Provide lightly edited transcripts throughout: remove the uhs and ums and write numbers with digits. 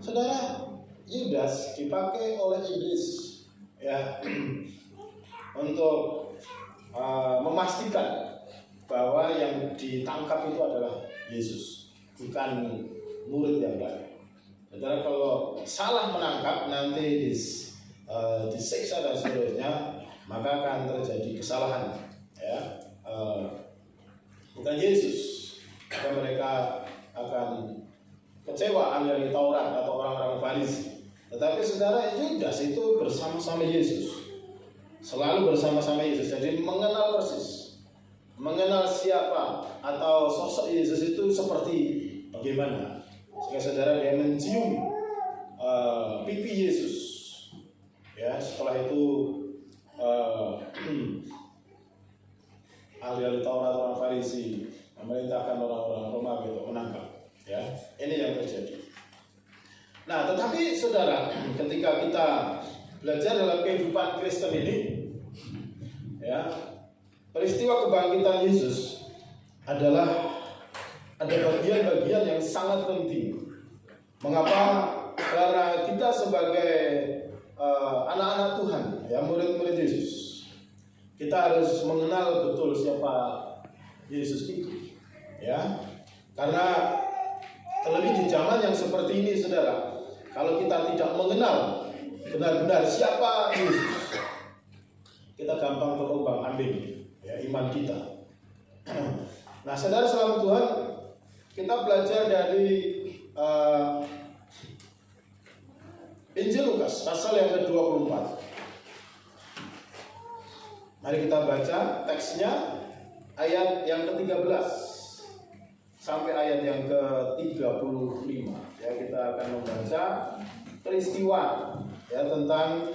Saudara, Yudas dipakai oleh iblis ya untuk memastikan bahwa yang ditangkap itu adalah Yesus, bukan murid yang lain. Saudara, kalau salah menangkap nanti disiksa dan seterusnya, maka akan terjadi kesalahan ya, bukan Yesus, maka mereka akan kecewa ahli Taurat atau orang-orang Farisi. Tetapi saudara, Yudas itu bersama-sama Yesus, selalu bersama-sama Yesus, jadi mengenal persis, mengenal siapa atau sosok Yesus itu seperti bagaimana. Sehingga saudara, dia mencium pipi Yesus ya. Setelah itu ahli Taurat, orang Farisi memerintahkan orang-orang Romawi untuk menangkap ya. Ini yang terjadi. Nah, tetapi saudara, ketika kita belajar dalam kehidupan Kristen ini ya, peristiwa kebangkitan Yesus adalah ada bagian-bagian yang sangat penting. Mengapa? Karena kita sebagai anak-anak Tuhan ya, murid-murid Yesus, kita harus mengenal betul siapa Yesus itu ya. Karena terlebih di zaman yang seperti ini saudara, kalau kita tidak mengenal benar-benar siapa Yesus, kita gampang terombang-ambing ya iman kita. Nah saudara, selamat Tuhan, kita belajar dari Injil Lukas pasal yang ke-24. Mari kita baca teksnya, ayat yang ke-13 sampai ayat yang ke-35 ya. Kita akan membaca peristiwa ya tentang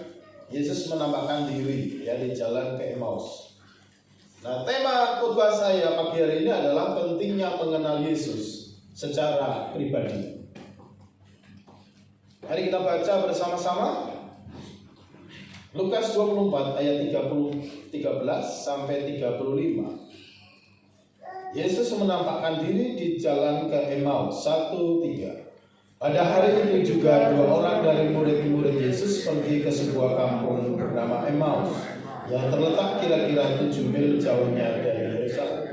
Yesus menampakkan diri ya di jalan ke Emmaus. Nah, tema khotbah saya pagi hari ini adalah pentingnya mengenal Yesus secara pribadi. Mari kita baca bersama-sama Lukas 24 ayat 13 sampai 35. Yesus menampakkan diri di jalan ke Emmaus 1:3. Pada hari itu juga 2 orang dari murid-murid Yesus pergi ke sebuah kampung bernama Emmaus yang terletak kira-kira 7 mil jauhnya dari Yerusalem.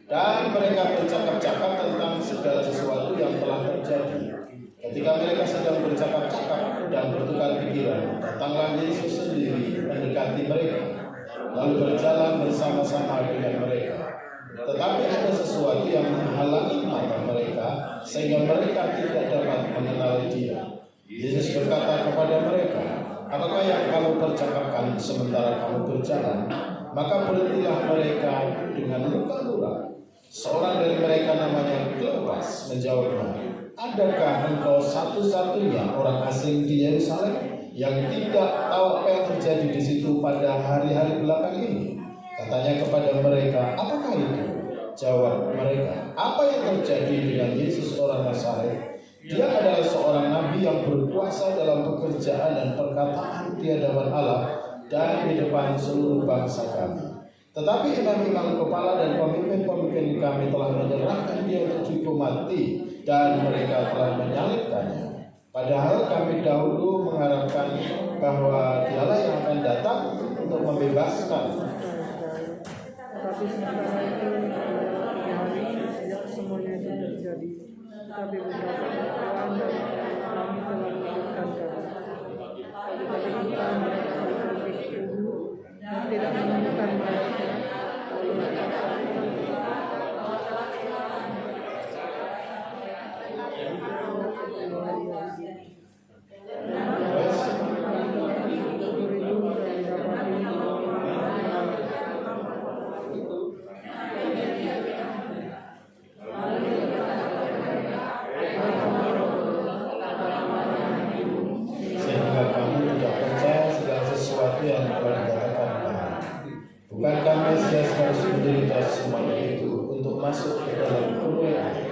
Dan mereka bercakap-cakap tentang segala sesuatu yang telah terjadi. Ketika mereka sedang bercakap-cakap dan bertukar pikiran, datanglah Yesus sendiri mendekati mereka, lalu berjalan bersama-sama dengan mereka. Tetapi ada sesuatu yang menghalangi mata mereka, sehingga mereka tidak dapat mengenal Dia. Yesus berkata kepada mereka, apakah yang kamu percakapkan sementara kamu berjalan? Maka berhentilah mereka dengan luka-luka. Seorang dari mereka namanya Kleopas menjawabnya, adakah engkau satu-satunya orang asing di Yerusalem yang tidak tahu apa yang terjadi di situ pada hari-hari belakang ini? Katanya kepada mereka, apakah itu? Jawab mereka, apa yang terjadi dengan Yesus orang Nazaret? Dia adalah seorang nabi yang berkuasa dalam pekerjaan dan perkataan di hadapan Allah dan di depan seluruh bangsa kami. Tetapi imam-imam kepala dan pemimpin-pemimpin kami telah menyerahkan dia untuk dihukum mati dan mereka telah menyalibkannya. Padahal kami dahulu mengharapkan bahwa Dialah yang akan datang untuk membebaskan. Tapi sementara itu 3 hari sejak semuanya itu terjadi, tapi beberapa perempuan dan kami telah menyebutkan kabar. Tetapi kita mereka berkata tubuh dan tidak menemukan mereka. Lalu mereka bukankah Mesias harus menderita semua itu untuk masuk ke dalam kemuliaan?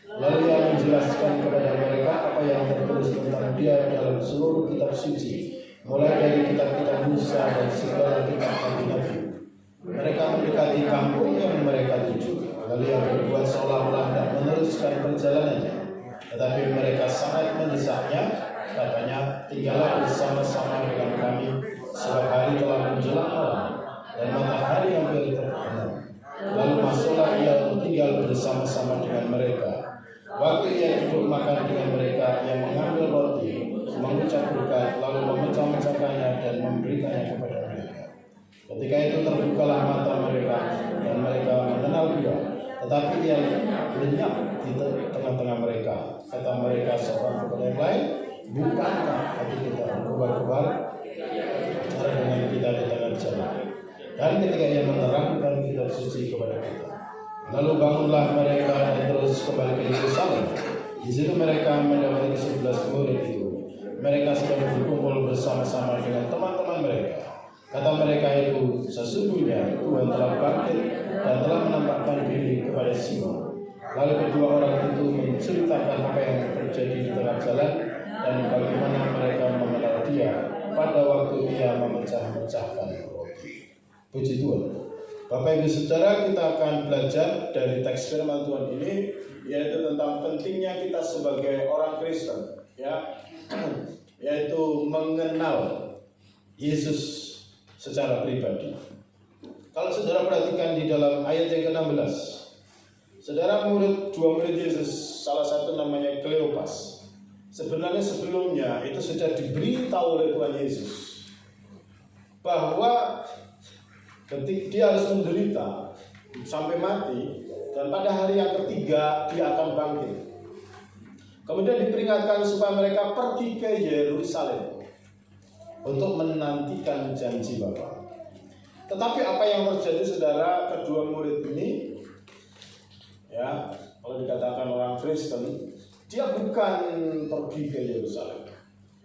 Lalu yang menjelaskan kepada mereka apa yang tertulis tentang Dia dalam seluruh kitab suci, mulai dari kitab-kitab Musa dan segala kitab nabi-nabi. Mereka mendekati kampung yang mereka tuju, lalu yang berbuat seolah-olah tidak meneruskan perjalanannya. Tetapi mereka sangat mendesak saatnya, katanya, tinggallah bersama-sama dengan kami, sebab hari telah menjelang malam dan matahari hampir terbenam. Lalu masuklah ia untuk tinggal bersama-sama dengan mereka. Waktu ia duduk makan dengan mereka, ia mengambil roti, mengucap berkat, lalu memecah-mecahkannya dan memberikannya kepada mereka. Ketika itu terbukalah mata mereka dan mereka mengenal dia. Tetapi ia lenyap di tengah-tengah mereka. Kata mereka seorang kepada yang lain, bukankah hati kita berkobar-kobar dengan kita di tengah jalan? Dan ketika ia menerangkan kitab suci kepada kita, lalu bangunlah mereka dan terus kembali ke Yerusalem. Di situ mereka mendapati 11 murid itu. Mereka sedang berkumpul bersama-sama dengan teman-teman mereka. Kata mereka itu, sesungguhnya Tuhan telah bangkit dan telah menampakkan diri kepada Simon. Lalu kedua orang itu menceritakan apa yang terjadi di tengah jalan dan bagaimana mereka mengenal dia pada waktu ia memecah-mecahkan roti. Puji Tuhan. Bapak Ibu Saudara, kita akan belajar dari teks firman Tuhan ini, yaitu tentang pentingnya kita sebagai orang Kristen, ya, yaitu mengenal Yesus secara pribadi. Kalau saudara perhatikan di dalam ayat yang ke-16, saudara dua murid Yesus, salah satu namanya Kleopas. Sebenarnya sebelumnya itu sudah diberitahu oleh Tuhan Yesus bahwa ketika dia harus menderita sampai mati dan pada hari yang ketiga dia akan bangkit. Kemudian diperingatkan supaya mereka pergi ke Yerusalem untuk menantikan janji Bapa. Tetapi apa yang terjadi saudara, kedua murid ini, ya, kalau dikatakan orang Kristen, dia bukan pergi ke Yerusalem,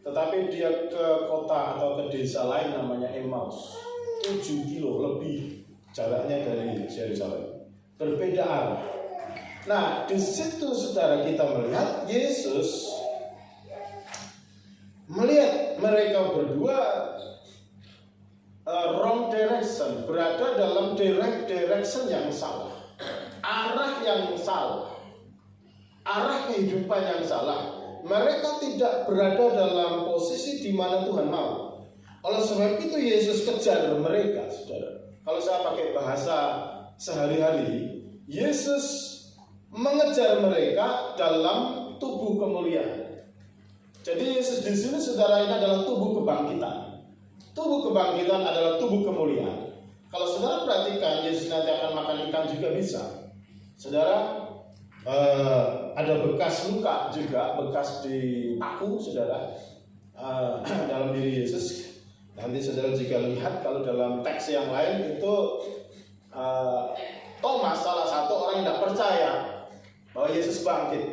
tetapi dia ke kota atau ke desa lain namanya Emmaus, 7 kilo lebih jaraknya dari Yerusalem, berbeda arah. Nah, di situ saudara kita melihat Yesus melihat mereka berdua wrong direction, berada dalam direction yang salah, arah yang salah, arah kehidupan yang salah. Mereka tidak berada dalam posisi di mana Tuhan mau. Oleh sebab itu Yesus kejar mereka, saudara. Kalau saya pakai bahasa sehari-hari, Yesus mengejar mereka dalam tubuh kemuliaan. Jadi Yesus di sini saudara ini adalah tubuh kebangkitan. Tubuh kebangkitan adalah tubuh kemuliaan. Kalau saudara perhatikan, Yesus nanti akan makan ikan juga bisa. Saudara, ada bekas luka juga, bekas di paku saudara, dalam diri Yesus. Nanti saudara juga lihat kalau dalam teks yang lain itu Thomas salah satu orang yang tidak percaya bahwa Yesus bangkit.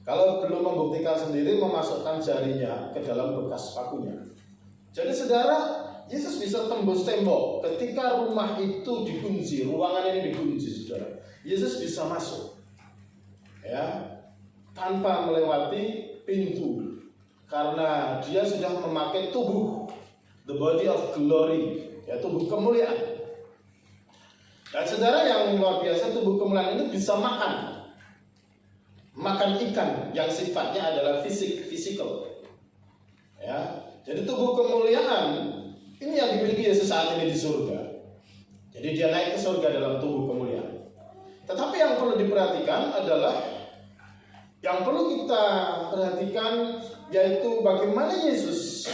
Kalau belum membuktikan sendiri, memasukkan jarinya ke dalam bekas pakunya. Jadi saudara, Yesus bisa tembus tembok. Ketika rumah itu dikunci, ruangan ini dikunci, saudara, Yesus bisa masuk, ya, tanpa melewati pintu, karena dia sudah memakai tubuh, the body of glory, ya, tubuh kemuliaan. Dan saudara, yang luar biasa, tubuh kemuliaan ini bisa makan ikan yang sifatnya adalah physical, ya. Jadi tubuh kemuliaan ini yang dimiliki Yesus saat ini di surga. Jadi dia naik ke surga dalam tubuh kemuliaan. Tetapi yang perlu diperhatikan adalah, yang perlu kita perhatikan, yaitu bagaimana Yesus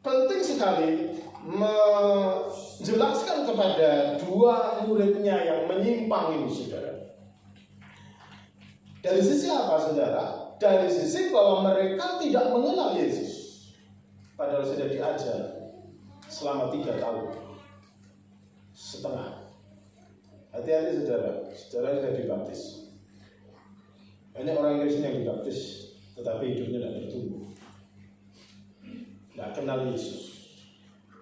penting sekali menjelaskan kepada dua muridnya yang menyimpang ini, saudara. Dari sisi apa, saudara? Dari sisi bahwa mereka tidak mengenal Yesus, padahal sudah diajar selama 3 tahun setengah. Hati-hati saudara, saudara sudah dibaptis. Banyak orang Kristen yang dibaptis, tetapi hidupnya tidak bertumbuh, tidak kenal Yesus.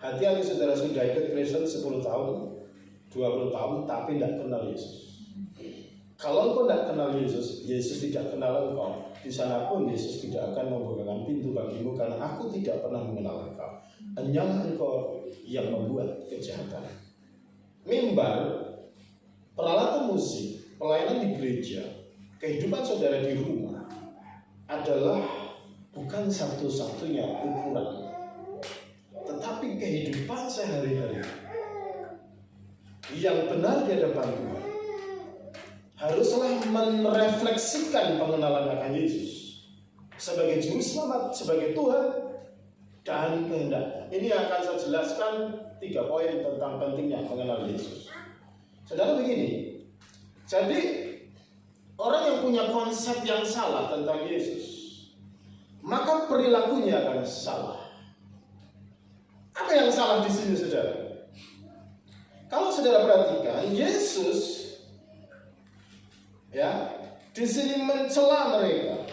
Hati-hati saudara, sudah ikut Kristen 10 tahun, 20 tahun, tapi tidak kenal Yesus. Kalau engkau tidak kenal Yesus, Yesus tidak kenal engkau. Di sana pun Yesus tidak akan membukakan pintu bagimu, karena aku tidak pernah mengenal engkau. Hanyalah engkau yang membuat kejahatan. Mimbar, peralatan musik, pelayanan di gereja, kehidupan saudara di rumah, adalah bukan satu-satunya ukuran, tetapi kehidupan sehari-hari yang benar di hadapan Tuhan haruslah merefleksikan pengenalan akan Yesus sebagai Juru Selamat, sebagai Tuhan dan kehendak. Ini akan saya jelaskan 3 poin tentang pentingnya mengenal Yesus. Saudara, begini, jadi orang yang punya konsep yang salah tentang Yesus, maka perilakunya akan salah. Apa yang salah di sini, saudara? Kalau saudara perhatikan, Yesus ya di sini mencela mereka,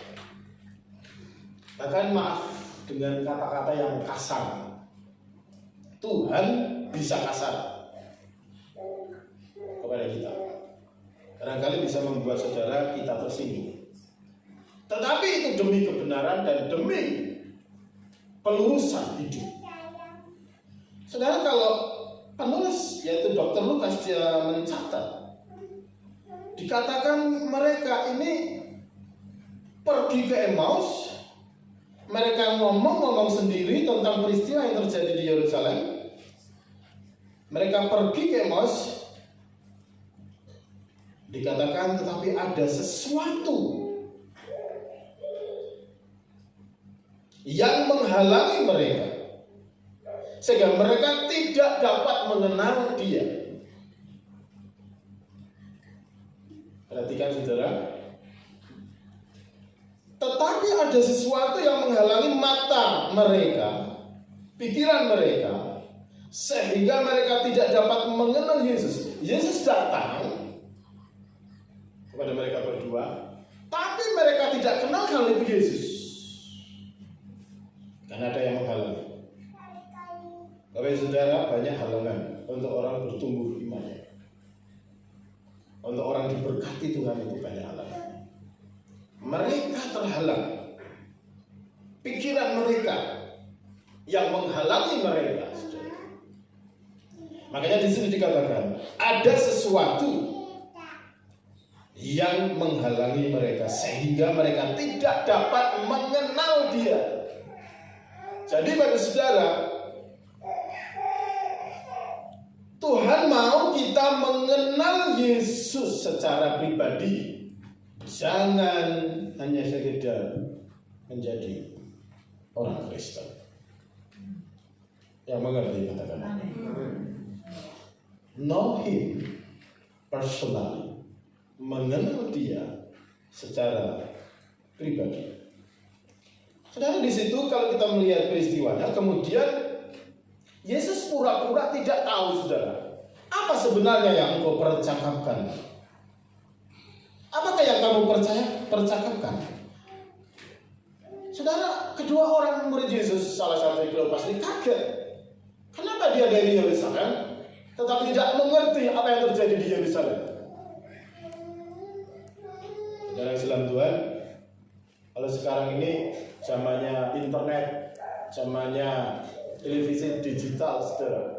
bahkan maaf dengan kata-kata yang kasar. Tuhan bisa kasar kepada kita, barangkali bisa membuat saudara kita tersinggung. Tetapi itu demi kebenaran dan demi pelurusan hidup. Saudara, kalau penulis yaitu Dr. Lukas dia mencatat, dikatakan mereka ini pergi ke Emmaus, mereka ngomong-ngomong sendiri tentang peristiwa yang terjadi di Yerusalem. Mereka pergi ke Emmaus, dikatakan tetapi ada sesuatu yang menghalangi mereka, sehingga mereka tidak dapat mengenal Dia. Perhatikan saudara, tetapi ada sesuatu yang menghalangi mata mereka, pikiran mereka, sehingga mereka tidak dapat mengenal Yesus. Yesus datang kepada mereka berdua, tapi mereka tidak kenal hal itu Yesus, karena ada yang menghalangi. Bapak saudara, banyak halangan untuk orang bertumbuh imannya. Untuk orang diberkati Tuhan itu banyak halangan. Mereka terhalang. Pikiran mereka yang menghalangi mereka. Makanya di sini dikatakan ada sesuatu yang menghalangi mereka sehingga mereka tidak dapat mengenal Dia. Jadi bagi saudara, Tuhan mau kita mengenal Yesus secara pribadi. Jangan hanya sekedar menjadi orang Kristen yang mengerti kata-kata. Know Him personally, mengenal Dia secara pribadi. Saudara, di situ kalau kita melihat peristiwanya, kemudian Yesus pura-pura tidak tahu, saudara. Apa sebenarnya yang engkau percakapkan? Apakah yang kamu percakapkan? Saudara, kedua orang murid Yesus, salah satu yang pasti kaget. Kenapa dia dari Yerusalem, tetapi tidak mengerti apa yang terjadi di Yerusalem? Saudara Islam Tuhan, kalau sekarang ini zamannya internet, zamannya televisi digital, saudara,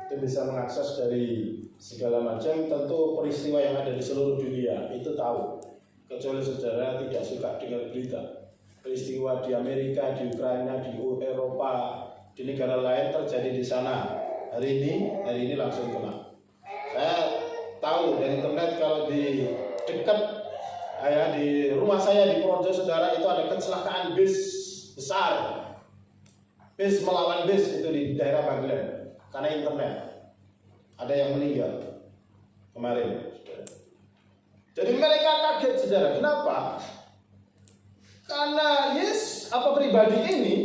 itu bisa mengakses dari segala macam. Tentu peristiwa yang ada di seluruh dunia itu tahu, kecuali saudara tidak suka dengar berita. Peristiwa di Amerika, di Ukraina, di Eropa, di negara lain terjadi di sana. Hari ini langsung kena. Saya tahu dari internet kalau di dekat di rumah saya di Projo, saudara, itu ada kecelakaan bis besar. Bis melawan bis itu di daerah Bagelen karena internet. Ada yang meninggal kemarin. Jadi mereka kaget, saudara. Kenapa? Karena pribadi ini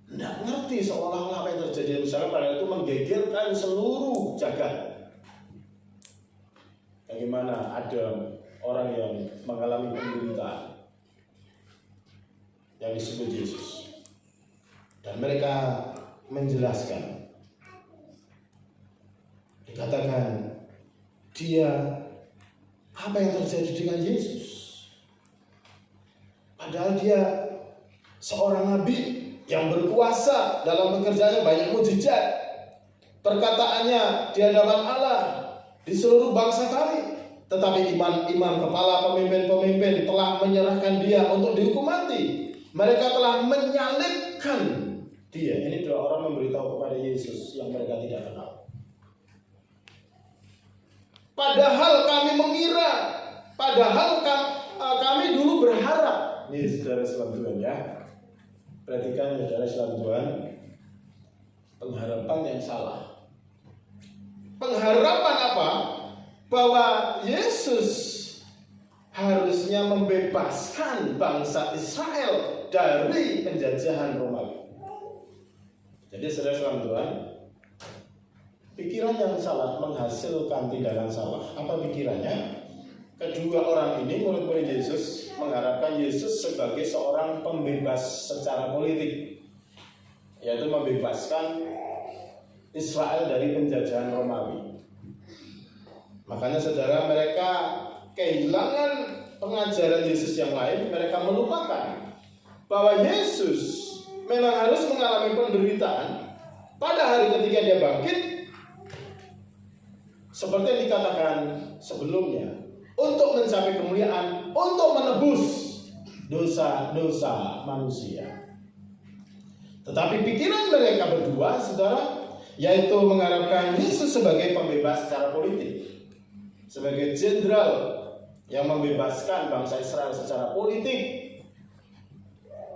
tidak ngerti seolah-olah apa yang terjadi di Yerusalem, padahal itu menggegerkan seluruh jagat. Bagaimana ada orang yang mengalami penderitaan yang disebut Yesus. Dan mereka menjelaskan, dikatakan dia, apa yang terjadi dengan Yesus? Padahal dia seorang nabi yang berkuasa, dalam pekerjaannya banyak mujizat, perkataannya di hadapan Allah di seluruh bangsa kami. Tetapi imam-imam, kepala pemimpin-pemimpin telah menyerahkan dia untuk dihukum mati. Mereka telah menyalibkan dia. Ini dua orang memberitahu kepada Yesus yang mereka tidak kenal. Padahal kami mengira, padahal kami dulu berharap. Ini saudara salam Tuhan ya. Perhatikan saudara salam Tuhan. Pengharapan yang salah. Pengharapan apa? Bahwa Yesus harusnya membebaskan bangsa Israel dari penjajahan Romawi. Jadi saudara salam Tuhan, pikiran yang salah menghasilkan tindakan salah. Apa pikirannya? Kedua orang ini, murid-murid Yesus, mengharapkan Yesus sebagai seorang pembebas secara politik, yaitu membebaskan Israel dari penjajahan Romawi. Makanya saudara, mereka kehilangan pengajaran Yesus yang lain. Mereka melupakan bahwa Yesus memang harus mengalami penderitaan pada hari ketika dia bangkit, seperti yang dikatakan sebelumnya, untuk mencapai kemuliaan, untuk menebus dosa-dosa manusia. Tetapi pikiran mereka berdua, saudara, yaitu mengharapkan Yesus sebagai pembebas secara politik, sebagai jenderal yang membebaskan bangsa Israel secara politik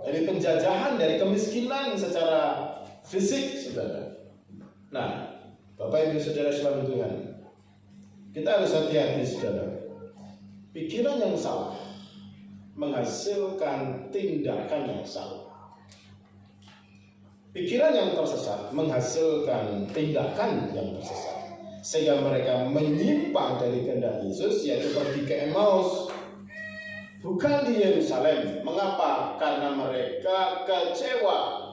dari penjajahan, dari kemiskinan secara fisik, saudara. Nah, Bapak Ibu Saudara sekalian Tuhan, kita harus hati-hati, saudara. Pikiran yang salah menghasilkan tindakan yang salah. Pikiran yang tersesat menghasilkan tindakan yang tersesat, sehingga mereka menyimpang dari kehendak Yesus, yaitu pergi ke Emmaus, bukan di Yerusalem. Mengapa? Karena mereka kecewa.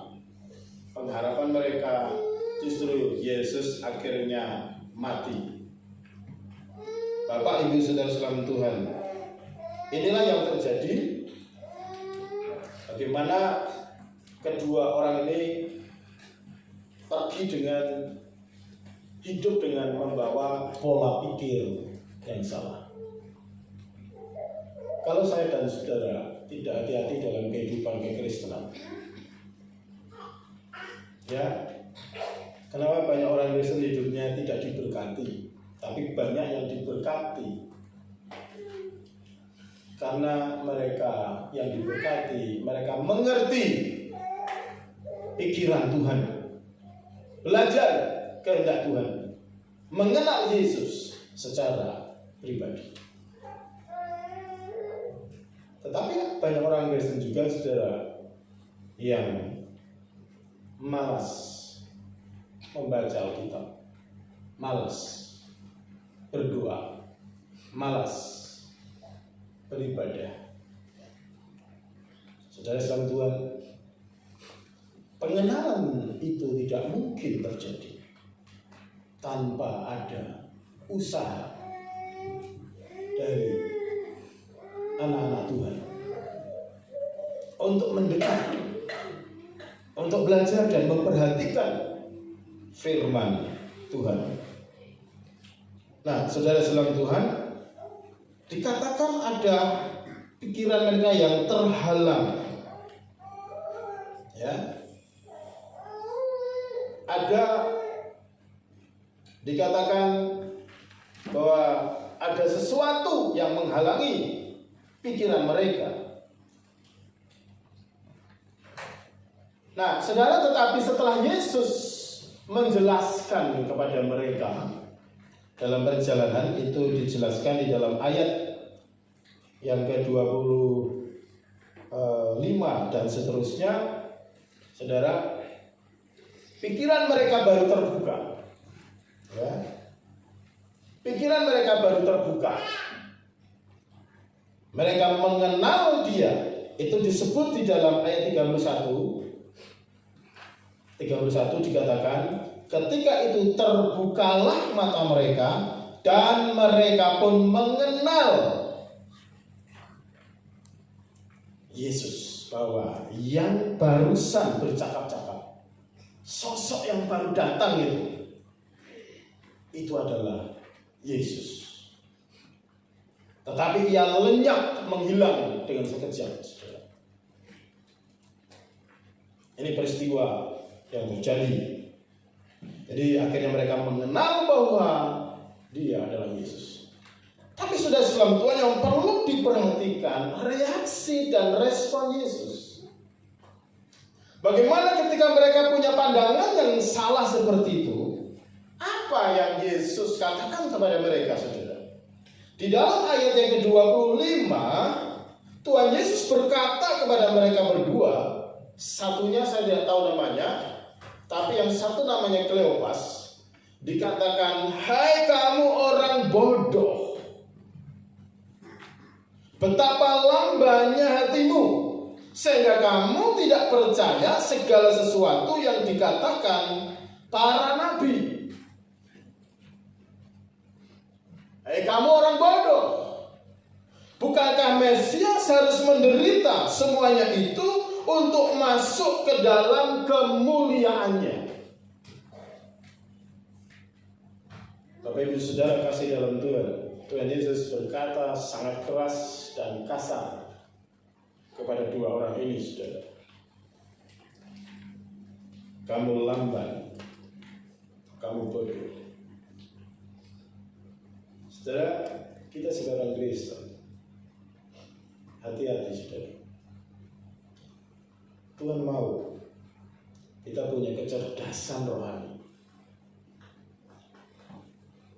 Pengharapan mereka justru Yesus akhirnya mati. Bapak, Ibu, Saudara sekalian Tuhan, inilah yang terjadi. Bagaimana kedua orang ini pergi dengan hidup dengan membawa pola pikir yang salah. Kalau saya dan saudara tidak hati-hati dalam kehidupan kekristenan, ya, kenapa banyak orang Kristen hidupnya tidak diberkati, tapi banyak yang diberkati? Karena mereka yang diberkati, mereka mengerti pikiran Tuhan, belajar kehendak Tuhan, mengenal Yesus secara pribadi. Tetapi banyak orang Kristen juga, saudara, yang malas membaca Alkitab, malas berdoa, malas beribadah. Saudara sekalian Tuhan, pengenalan itu tidak mungkin terjadi tanpa ada usaha dari anak-anak Tuhan untuk mendengar, untuk belajar dan memperhatikan firman Tuhan. Nah, saudara sekalian Tuhan, dikatakan ada pikiran mereka yang terhalang. Ya. Ada dikatakan bahwa ada sesuatu yang menghalangi pikiran mereka. Nah, saudara, tetapi setelah Yesus menjelaskan kepada mereka dalam perjalanan, itu dijelaskan di dalam ayat yang ke-25 dan seterusnya, saudara, pikiran mereka baru terbuka. Ya. Pikiran mereka baru terbuka. Mereka mengenal Dia. Itu disebut di dalam ayat 31 dikatakan, ketika itu terbukalah mata mereka dan mereka pun mengenal Yesus, bahwa yang barusan bercakap-cakap, sosok yang baru datang itu adalah Yesus. Tetapi ia lenyap menghilang dengan sekejap. Saudara. Ini peristiwa yang terjadi. Jadi akhirnya mereka mengenal bahwa dia adalah Yesus. Tapi sudah dalam Tuhan yang perlu diperhatikan reaksi dan respon Yesus. Bagaimana ketika mereka punya pandangan yang salah seperti itu? Apa yang Yesus katakan kepada mereka, saudara? Di dalam ayat yang ke-25, Tuhan Yesus berkata kepada mereka berdua, satunya saya tidak tahu namanya, tapi yang satu namanya Kleopas, dikatakan, "Hai kamu orang bodoh, betapa lambannya hatimu, sehingga kamu tidak percaya segala sesuatu yang dikatakan para nabi." Hai kamu orang bodoh, bukankah Mesias harus menderita semuanya itu untuk masuk ke dalam kemuliaannya? Bapak Ibu Saudara kasih dalam Tuhan, Tuhan Yesus berkata sangat keras dan kasar kepada dua orang ini, saudara. Kamu lamban, kamu bodoh. Saudara, kita sebagai orang Kristen, hati-hati saudara. Tuhan mau kita punya kecerdasan rohani.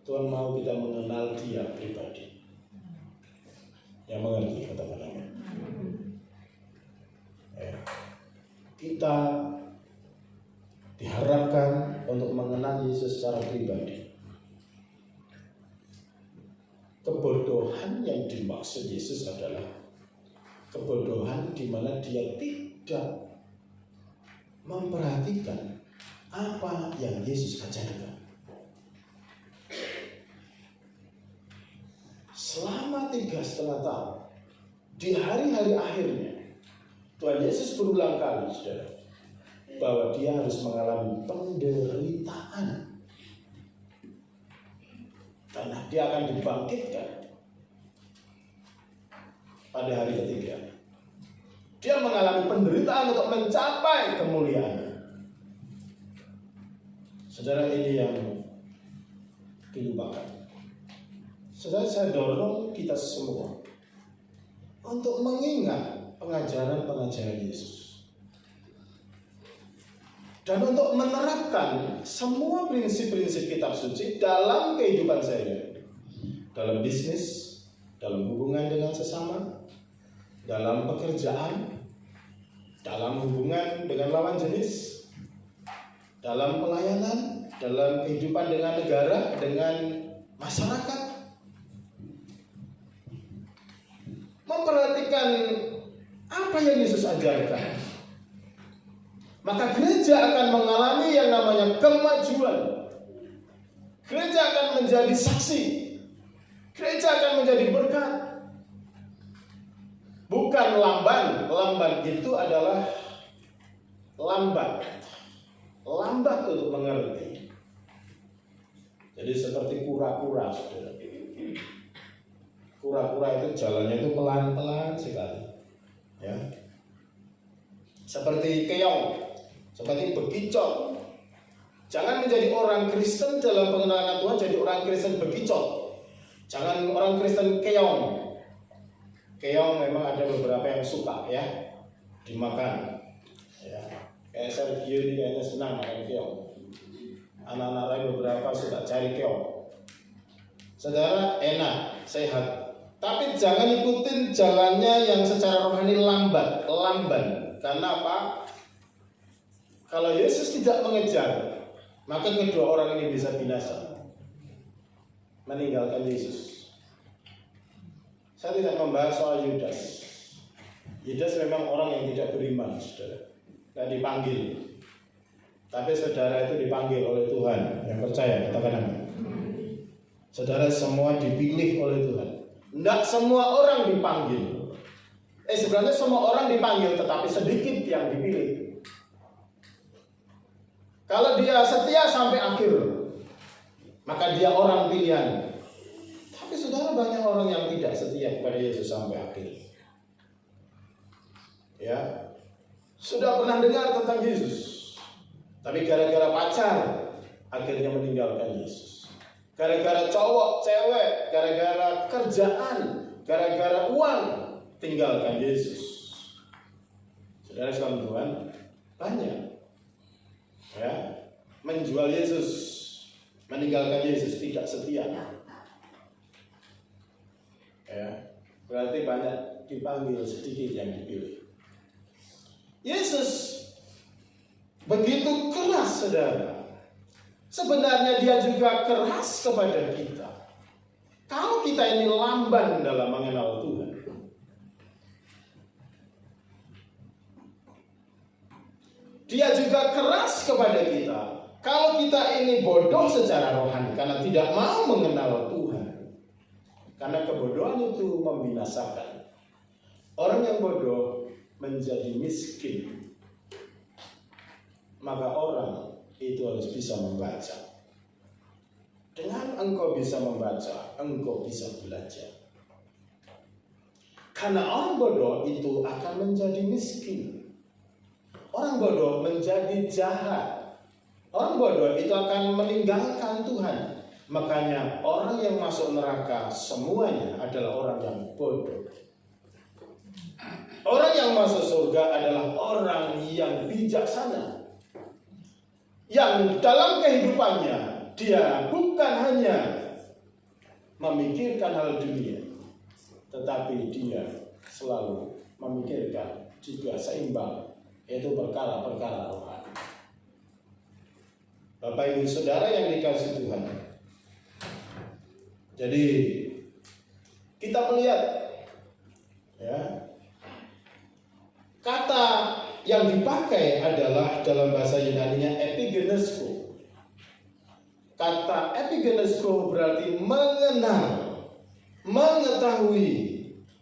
Tuhan mau kita mengenal Dia pribadi. Yang mengerti kata-kata amin. Kita diharapkan untuk mengenal Yesus secara pribadi. Kebodohan yang dimaksud Yesus adalah kebodohan di mana dia tidak memperhatikan apa yang Yesus ajarkan. Selama 3,5 tahun, di hari-hari akhirnya, Tuhan Yesus berulang kali, saudara, bahwa dia harus mengalami penderitaan. Karena dia akan dibangkitkan pada hari ketiga. Dia mengalami penderitaan untuk mencapai kemuliaan. Saudara, ini yang dilupakan. Saudara, saya dorong kita semua untuk mengingat pengajaran-pengajaran Yesus. Dan untuk menerapkan semua prinsip-prinsip kitab suci dalam kehidupan saya. Dalam bisnis, dalam hubungan dengan sesama, dalam pekerjaan, dalam hubungan dengan lawan jenis, dalam pelayanan, dalam kehidupan dengan negara, dengan masyarakat. Memperhatikan apa yang Yesus ajarkan. Maka gereja akan mengalami yang namanya kemajuan. Gereja akan menjadi saksi. Gereja akan menjadi berkat. Bukan lamban. Lamban itu adalah lambat. Lambat untuk mengerti. Jadi seperti kura-kura, saudara. Kura-kura itu jalannya itu pelan-pelan sekali. Ya. Seperti keong. Seperti bekicot. Jangan menjadi orang Kristen dalam pengenalan Tuhan, jadi orang Kristen bekicot. Jangan orang Kristen keong. Keong memang ada beberapa yang suka ya dimakan. Ya. Kayak Sergio ini kayaknya senang makan keong. Anak-anak lain beberapa suka cari keong. Saudara, enak, sehat. Tapi jangan ikutin jalannya yang secara rohani lamban. Karena apa? Kalau Yesus tidak mengejar, maka kedua orang ini bisa binasa, meninggalkan Yesus. Saya tidak membahas soal Yudas. Yudas memang orang yang tidak beriman, saudara. Tidak dipanggil. Tapi saudara itu dipanggil oleh Tuhan. Yang percaya, katakan amin. Saudara semua dipilih oleh Tuhan. Tidak semua orang dipanggil. Sebenarnya semua orang dipanggil, tetapi sedikit yang dipilih. Kalau dia setia sampai akhir, maka dia orang pilihan. Tapi saudara, banyak orang yang tidak setia kepada Yesus sampai akhir. Ya, sudah pernah dengar tentang Yesus, tapi gara-gara pacar akhirnya meninggalkan Yesus. Gara-gara cowok, cewek, gara-gara kerjaan, gara-gara uang, tinggalkan Yesus. Saudara sekalian Tuhan, banyak ya menjual Yesus, meninggalkan Yesus, tidak setia. Ya, berarti banyak dipanggil, sedikit yang dipilih. Yesus begitu keras, saudara. Sebenarnya dia juga keras kepada kita. Kalau kita ini lamban dalam mengenal Tuhan. Dia juga keras kepada kita. Kalau kita ini bodoh secara rohani karena tidak mau mengenal Tuhan. Karena kebodohan itu membinasakan. Orang yang bodoh menjadi miskin. Maka orang itu harus bisa membaca. Dengan engkau bisa membaca, engkau bisa belajar. Karena orang bodoh itu akan menjadi miskin. Orang bodoh menjadi jahat. Orang bodoh itu akan meninggalkan Tuhan. Makanya orang yang masuk neraka semuanya adalah orang yang bodoh. Orang yang masuk surga adalah orang yang bijaksana. Yang dalam kehidupannya dia bukan hanya memikirkan hal dunia, tetapi dia selalu memikirkan juga seimbang, yaitu perkara-perkara rohani. Bapak Ibu Saudara yang dikasihi Tuhan. Jadi kita melihat ya, kata yang dipakai adalah dalam bahasa Yunani-nya epigenesko. Kata epigenesko berarti mengenal, mengetahui,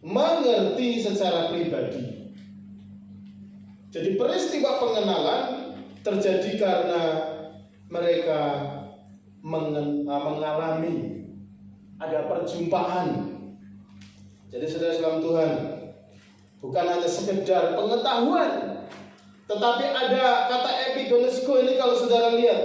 mengerti secara pribadi. Jadi peristiwa pengenalan terjadi karena mereka mengalami ada perjumpaan. Jadi saudara sekalian Tuhan, bukan hanya sekedar pengetahuan, tetapi ada kata epigenesko ini kalau saudara lihat.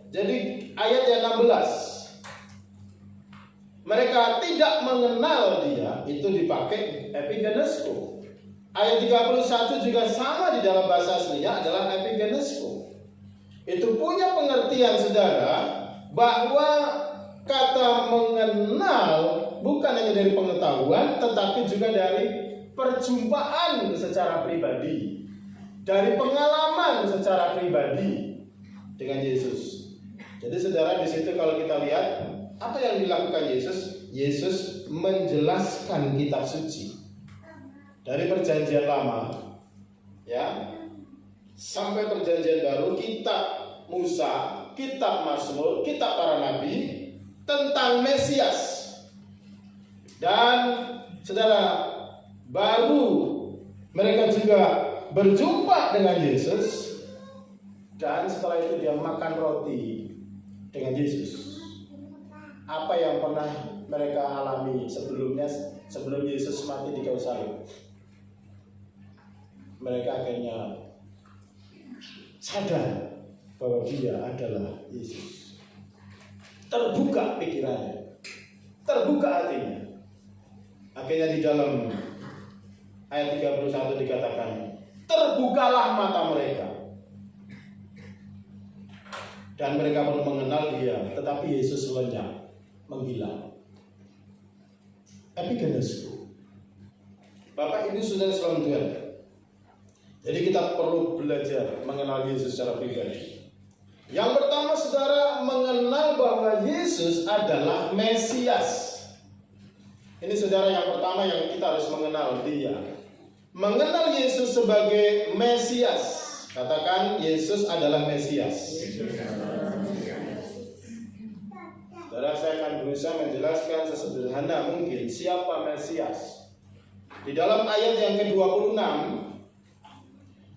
Jadi ayat yang 16. Mereka tidak mengenal dia, itu dipakai epigenesko. Ayat 31 juga sama di dalam bahasa aslinya adalah epigenesko. Itu punya pengertian saudara bahwa kata mengenal bukan hanya dari pengetahuan, tetapi juga dari perjumpaan secara pribadi, dari pengalaman secara pribadi dengan Yesus. Jadi saudara, di situ kalau kita lihat apa yang dilakukan Yesus, Yesus menjelaskan kitab suci dari perjanjian lama, ya, sampai perjanjian baru, kitab Musa, kitab Mazmur, kitab para nabi tentang Mesias. Dan saudara, baru mereka juga berjumpa dengan Yesus, dan setelah itu dia makan roti dengan Yesus. Apa yang pernah mereka alami sebelumnya, sebelum Yesus mati di kayu salib? Mereka akhirnya sadar bahwa dia adalah Yesus. Terbuka pikirannya, terbuka hatinya. Akhirnya di dalam ayat 31 dikatakan, terbukalah mata mereka. Dan mereka pun mengenal dia, tetapi Yesus lenyap, menghilang. Epigenesko. Bapak Ibu Saudara sekalian Tuhan. Jadi kita perlu belajar mengenal Yesus secara pribadi. Yang pertama saudara, mengenal bahwa Yesus adalah Mesias. Ini saudara yang pertama yang kita harus mengenal dia. Mengenal Yesus sebagai Mesias. Katakan, Yesus adalah Mesias. Saudara, saya akan berusaha menjelaskan sesederhana mungkin siapa Mesias. Di dalam ayat yang ke-26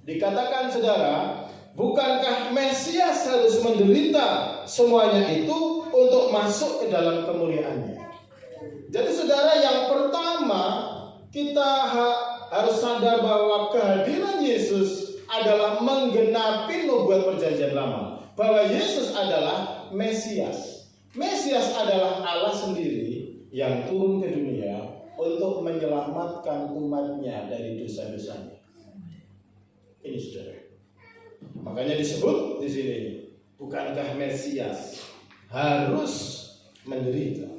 dikatakan saudara, bukankah Mesias harus menderita semuanya itu untuk masuk ke dalam kemuliaannya? Jadi saudara, yang pertama kita harus sadar bahwa kehadiran Yesus adalah menggenapi nubuat perjanjian lama. Bahwa Yesus adalah Mesias. Mesias adalah Allah sendiri yang turun ke dunia untuk menyelamatkan umatnya dari dosa-dosanya. Ini saudara. Makanya disebut di sini, bukankah Mesias harus menderita?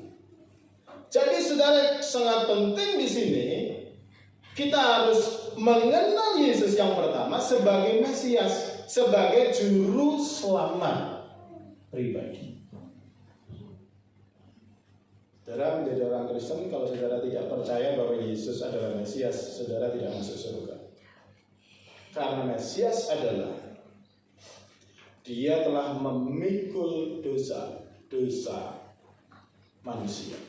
Jadi saudara, sangat penting di sini kita harus mengenal Yesus yang pertama sebagai Mesias, sebagai juru selamat pribadi. Saudara menjadi orang Kristen, kalau saudara tidak percaya bahwa Yesus adalah Mesias, saudara tidak masuk surga. Karena Mesias adalah Dia telah memikul dosa manusia.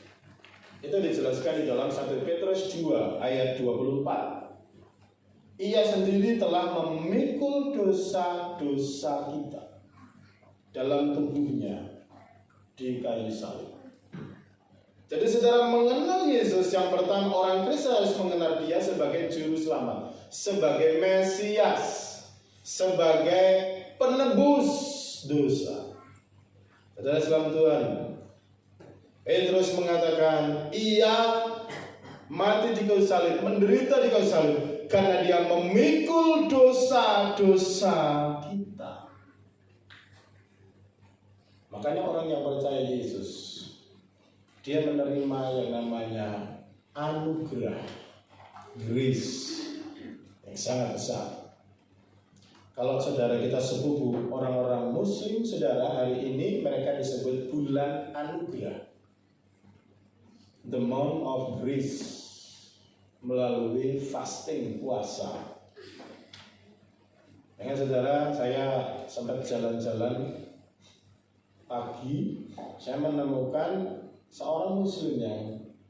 Itu dijelaskan di dalam 1 Petrus 2 ayat 24. Ia sendiri telah memikul dosa-dosa kita dalam tubuhnya di kayu salib. Jadi saudara mengenal Yesus, yang pertama orang Kristen harus mengenal Dia sebagai juru selamat, sebagai Mesias, sebagai penebus dosa. Saudara sekalian Tuhan, Petrus mengatakan Ia mati di kayu salib, menderita di kayu salib, karena Dia memikul dosa-dosa kita. Makanya orang yang percaya Yesus, dia menerima yang namanya anugerah, grace yang sangat besar. Kalau saudara kita sepupu orang-orang Muslim, saudara, hari ini mereka disebut bulan anugerah, the month of grace, melalui fasting, puasa. Dengan saudara, saya sempat jalan-jalan pagi, saya menemukan seorang Muslim yang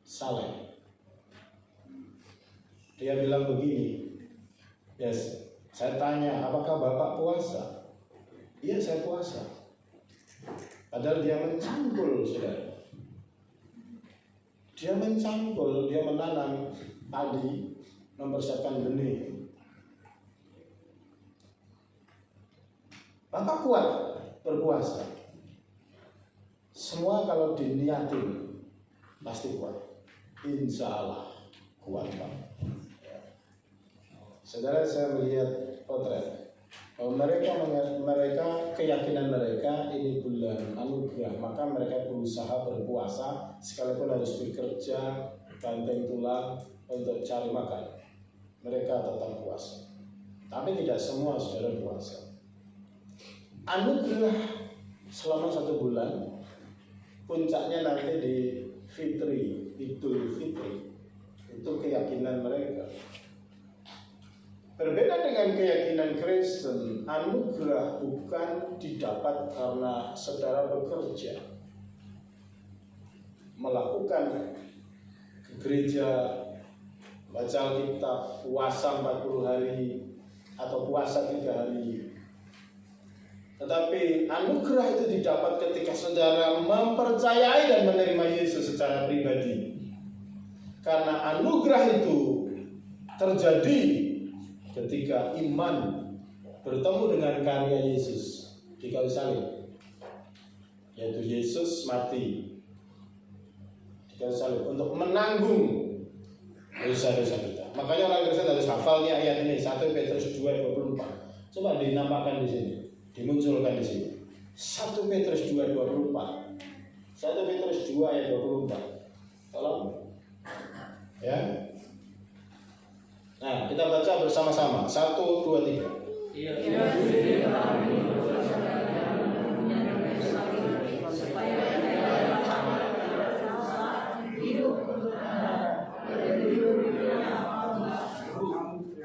saleh. Dia bilang begini, yes, saya tanya, apakah Bapak puasa? Iya, saya puasa. Padahal dia mencangkul, saudara. Dia mencangkul, dia menanam padi, mempersiapkan benih. Bapak kuat berpuasa. Semua kalau diniatin pasti kuat. Insya Allah kuat, Pak. Saudara, saya melihat potret bahwa mereka keyakinan mereka ini bulan anugerah, maka mereka berusaha berpuasa sekalipun harus bekerja banting tulang untuk cari makan. Mereka tetap puasa. Tapi tidak semua saudara puasa. Anugerah selama 1 bulan, puncaknya nanti di Fitri, Idul Fitri. Itu keyakinan mereka. Berbeda dengan keyakinan Kristen, anugerah bukan didapat karena saudara bekerja, melakukan ke gereja, baca Alkitab, puasa 40 hari atau puasa 3 hari. Tetapi anugerah itu didapat ketika saudara mempercayai dan menerima Yesus secara pribadi. Karena anugerah itu terjadi ketika iman bertemu dengan karya Yesus di kayu salib, yaitu Yesus mati di kayu salib untuk menanggung dosa-dosa kita. Makanya orang Kristen harus hafalnya ayat ini, 1 Petrus 2:24. Coba dinampakkan di sini, dimunculkan di sini. 1 Petrus 2:24. 1 Petrus 2 ayat 24. Tolong. Ya. Nah, kita baca bersama-sama. 1, 2, 3.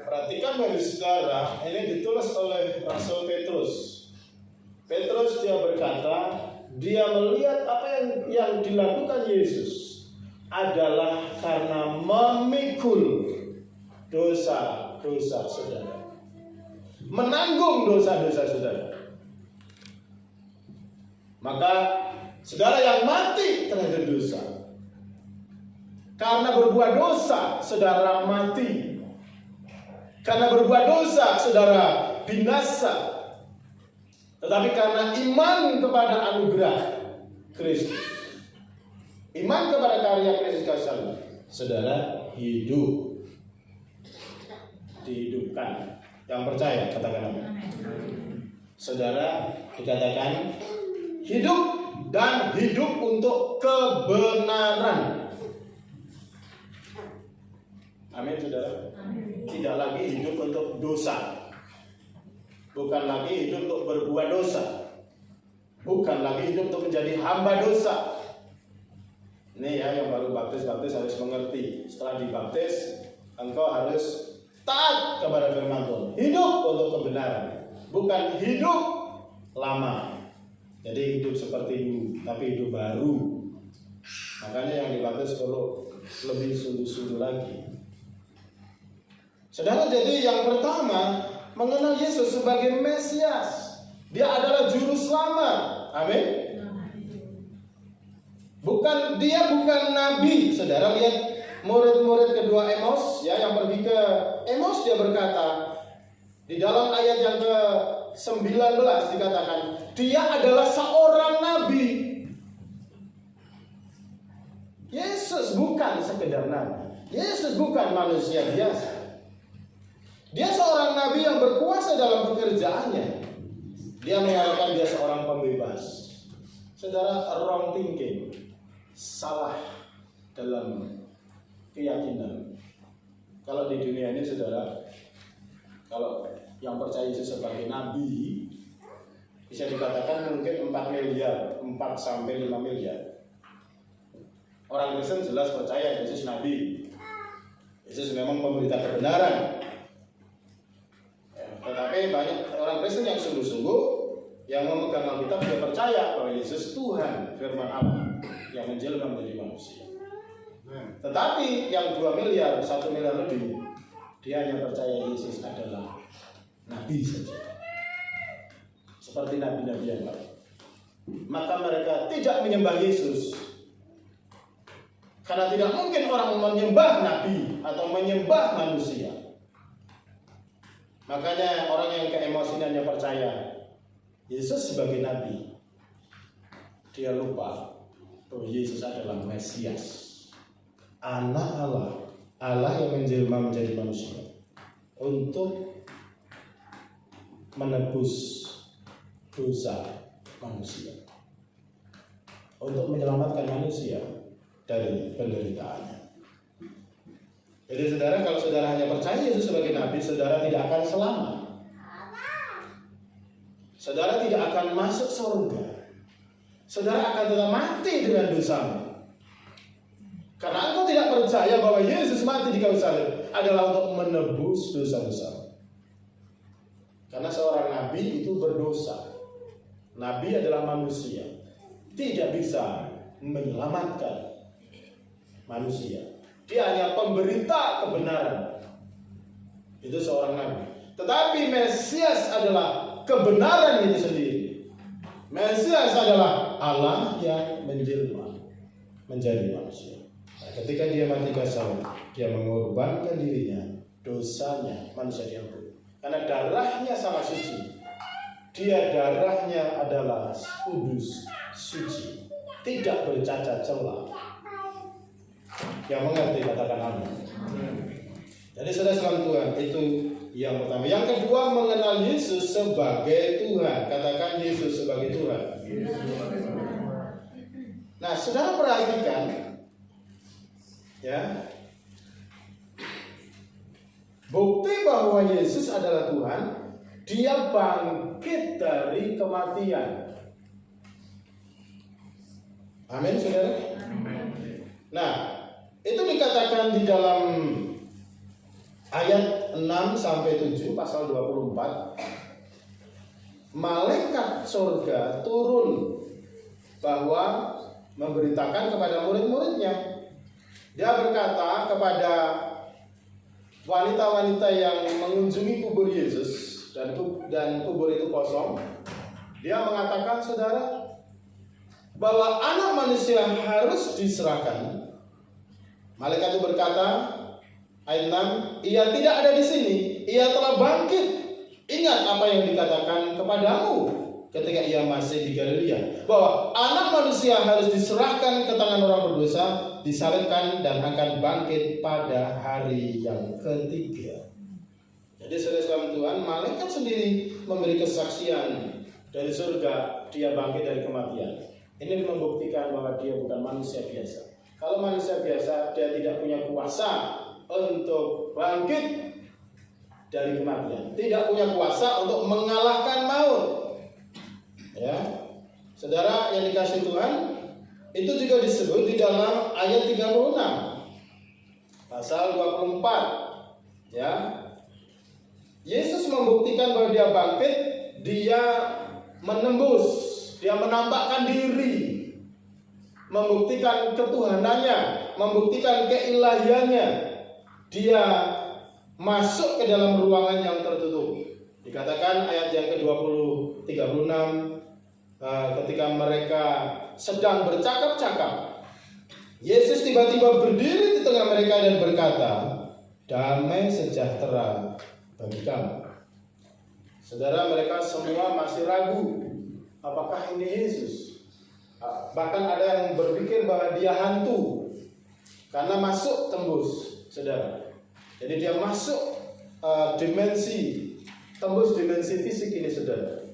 Perhatikan bagi saudara, ini ditulis oleh Rasul Petrus. Petrus dia berkata, dia melihat apa yang dilakukan Yesus adalah karena memikul dosa-dosa saudara, menanggung dosa-dosa saudara. Maka saudara yang mati terhadap dosa, Karena berbuat dosa, saudara mati. Karena berbuat dosa, saudara binasa. Tetapi karena iman kepada anugerah Kristus, iman kepada karya Kristus kasih, saudara hidup. Dihidupkan. Yang percaya, katakan amin. Saudara dikatakan hidup dan hidup untuk kebenaran. Amin, saudara. Tidak lagi hidup untuk dosa. Bukan lagi hidup untuk berbuat dosa. Bukan lagi hidup untuk menjadi hamba dosa. Ini ya yang baru baptis harus mengerti. Setelah dibaptis, engkau harus taat kepada firman Tuhan. Hidup untuk kebenaran. Bukan hidup lama. Jadi hidup seperti dulu, tapi hidup baru. Makanya yang dibaptis perlu lebih sungguh-sungguh lagi. Saudara, jadi yang pertama mengenal Yesus sebagai Mesias. Dia adalah juru selamat. Amin. Dia bukan nabi. Saudara lihat murid-murid kedua Emos ya, yang pergi ke Emos, dia berkata di dalam ayat yang ke-19 dikatakan dia adalah seorang nabi. Yesus bukan sekedar nabi. Yesus bukan manusia biasa. Dia seorang nabi yang berkuasa dalam pekerjaannya. Dia mengatakan dia seorang pembebas. Saudara, wrong thinking, salah dalam keyakinan. Kalau di dunia ini, saudara, kalau yang percaya Yesus sebagai nabi, bisa dikatakan mungkin 4 miliar, 4 sampai 5 miliar. Orang Kristen jelas percaya Yesus nabi. Yesus memang memberita kebenaran. Tetapi banyak orang Kristen yang sungguh-sungguh yang memegang Alkitab, dia percaya bahwa Yesus Tuhan, firman Allah yang menjelma menjadi manusia. Tetapi yang 2 miliar, 1 miliar lebih, dia hanya percaya Yesus adalah nabi saja. Seperti nabi-nabi yang lain. Maka mereka tidak menyembah Yesus. Karena tidak mungkin orang menyembah nabi atau menyembah manusia. Makanya orang yang ke Emos ini hanya percaya Yesus sebagai nabi. Dia lupa bahwa Yesus adalah Mesias, Anak Allah, Allah yang menjelma menjadi manusia untuk menebus dosa manusia, untuk menyelamatkan manusia dari penderitaannya. Jadi saudara, kalau saudara hanya percaya Yesus sebagai nabi, saudara tidak akan selamat. Saudara tidak akan masuk surga. Saudara akan tetap mati dengan dosamu. Karena engkau tidak percaya bahwa Yesus mati di kayu salib adalah untuk menebus dosa-dosamu. Karena seorang nabi itu berdosa. Nabi adalah manusia, tidak bisa menyelamatkan manusia. Dia hanya pemberita kebenaran. Itu seorang nabi. Tetapi Mesias adalah kebenaran itu sendiri. Mesias adalah Allah yang menjelma menjadi manusia. Nah, ketika dia mati kayu salib, dia mengorbankan dirinya, dosanya manusia diampuni. Karena darahnya sangat suci. Dia darahnya adalah kudus, suci, tidak bercacat celah. Yang mengerti katakan amin. Jadi saudara Tuhan, itu yang pertama. Yang kedua, mengenal Yesus sebagai Tuhan. Katakan Yesus sebagai Tuhan. Nah, saudara perhatikan ya, bukti bahwa Yesus adalah Tuhan, dia bangkit dari kematian. Amin, saudara. Nah, itu dikatakan di dalam ayat 6 sampai 7 pasal 24. Malaikat surga turun bahwa memberitakan kepada murid-muridnya. Dia berkata kepada wanita-wanita yang mengunjungi kubur Yesus dan kubur itu kosong. Dia mengatakan, saudara, bahwa anak manusia harus diserahkan Malaikat itu berkata, ayat 6, ia tidak ada di sini, ia telah bangkit. Ingat apa yang dikatakan kepadamu ketika ia masih di Galilea, bahwa anak manusia harus diserahkan ke tangan orang berdosa, disalibkan dan akan bangkit pada hari yang ketiga. Jadi saudara Tuhan, malaikat sendiri memberi kesaksian dari surga, dia bangkit dari kematian. Ini membuktikan bahwa dia bukan manusia biasa. Kalau manusia biasa, dia tidak punya kuasa untuk bangkit dari kematian, tidak punya kuasa untuk mengalahkan maut. Ya, saudara yang dikasihi Tuhan, itu juga disebut di dalam ayat 36, pasal 24. Ya, Yesus membuktikan bahwa dia bangkit, dia menembus, dia menampakkan diri, membuktikan ketuhanannya, membuktikan keilahiannya. Dia masuk ke dalam ruangan yang tertutup. Dikatakan ayat yang ke-36, ketika mereka sedang bercakap-cakap, Yesus tiba-tiba berdiri di tengah mereka dan berkata, damai sejahtera bagi kamu. Saudara, mereka semua masih ragu, apakah ini Yesus? Bahkan ada yang berpikir bahwa dia hantu, karena masuk tembus, saudara. Jadi dia masuk tembus dimensi fisik ini, saudara.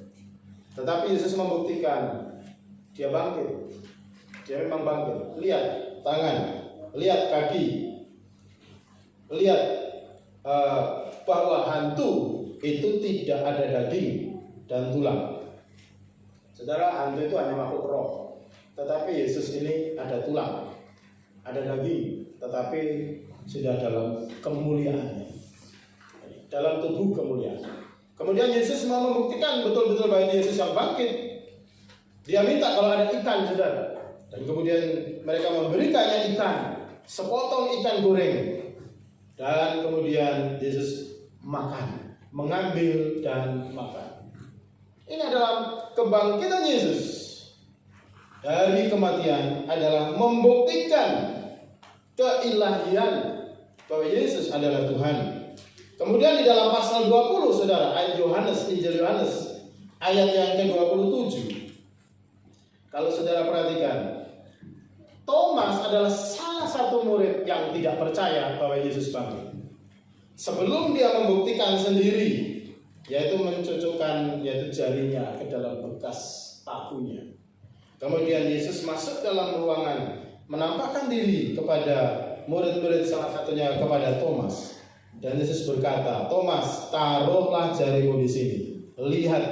Tetapi Yesus membuktikan dia bangkit. Dia memang bangkit. Lihat tangan, lihat kaki, lihat bahwa hantu itu tidak ada daging dan tulang. Saudara, hantu itu hanya makhluk roh. Tetapi Yesus ini ada tulang, ada daging, tetapi sudah dalam kemuliaan, dalam tubuh kemuliaan. Kemudian Yesus mau membuktikan betul-betul bahwa Yesus yang bangkit. Dia minta kalau ada ikan, saudara, dan kemudian mereka memberikannya ikan, sepotong ikan goreng, dan kemudian Yesus makan, mengambil dan makan. Ini adalah kebangkitan Yesus dari kematian, adalah membuktikan keilahian bahwa Yesus adalah Tuhan. Kemudian di dalam pasal 20, saudara, ayat Yohanes, Injil Yohanes, ayat yang ke-27. Kalau saudara perhatikan, Thomas adalah salah satu murid yang tidak percaya bahwa Yesus bangkit. Sebelum dia membuktikan sendiri, yaitu mencucukkan jarinya ke dalam bekas pakunya. Kemudian Yesus masuk dalam ruangan, menampakkan diri kepada murid-murid, salah satunya kepada Thomas. Dan Yesus berkata, Thomas, taruhlah jarimu di sini. Lihat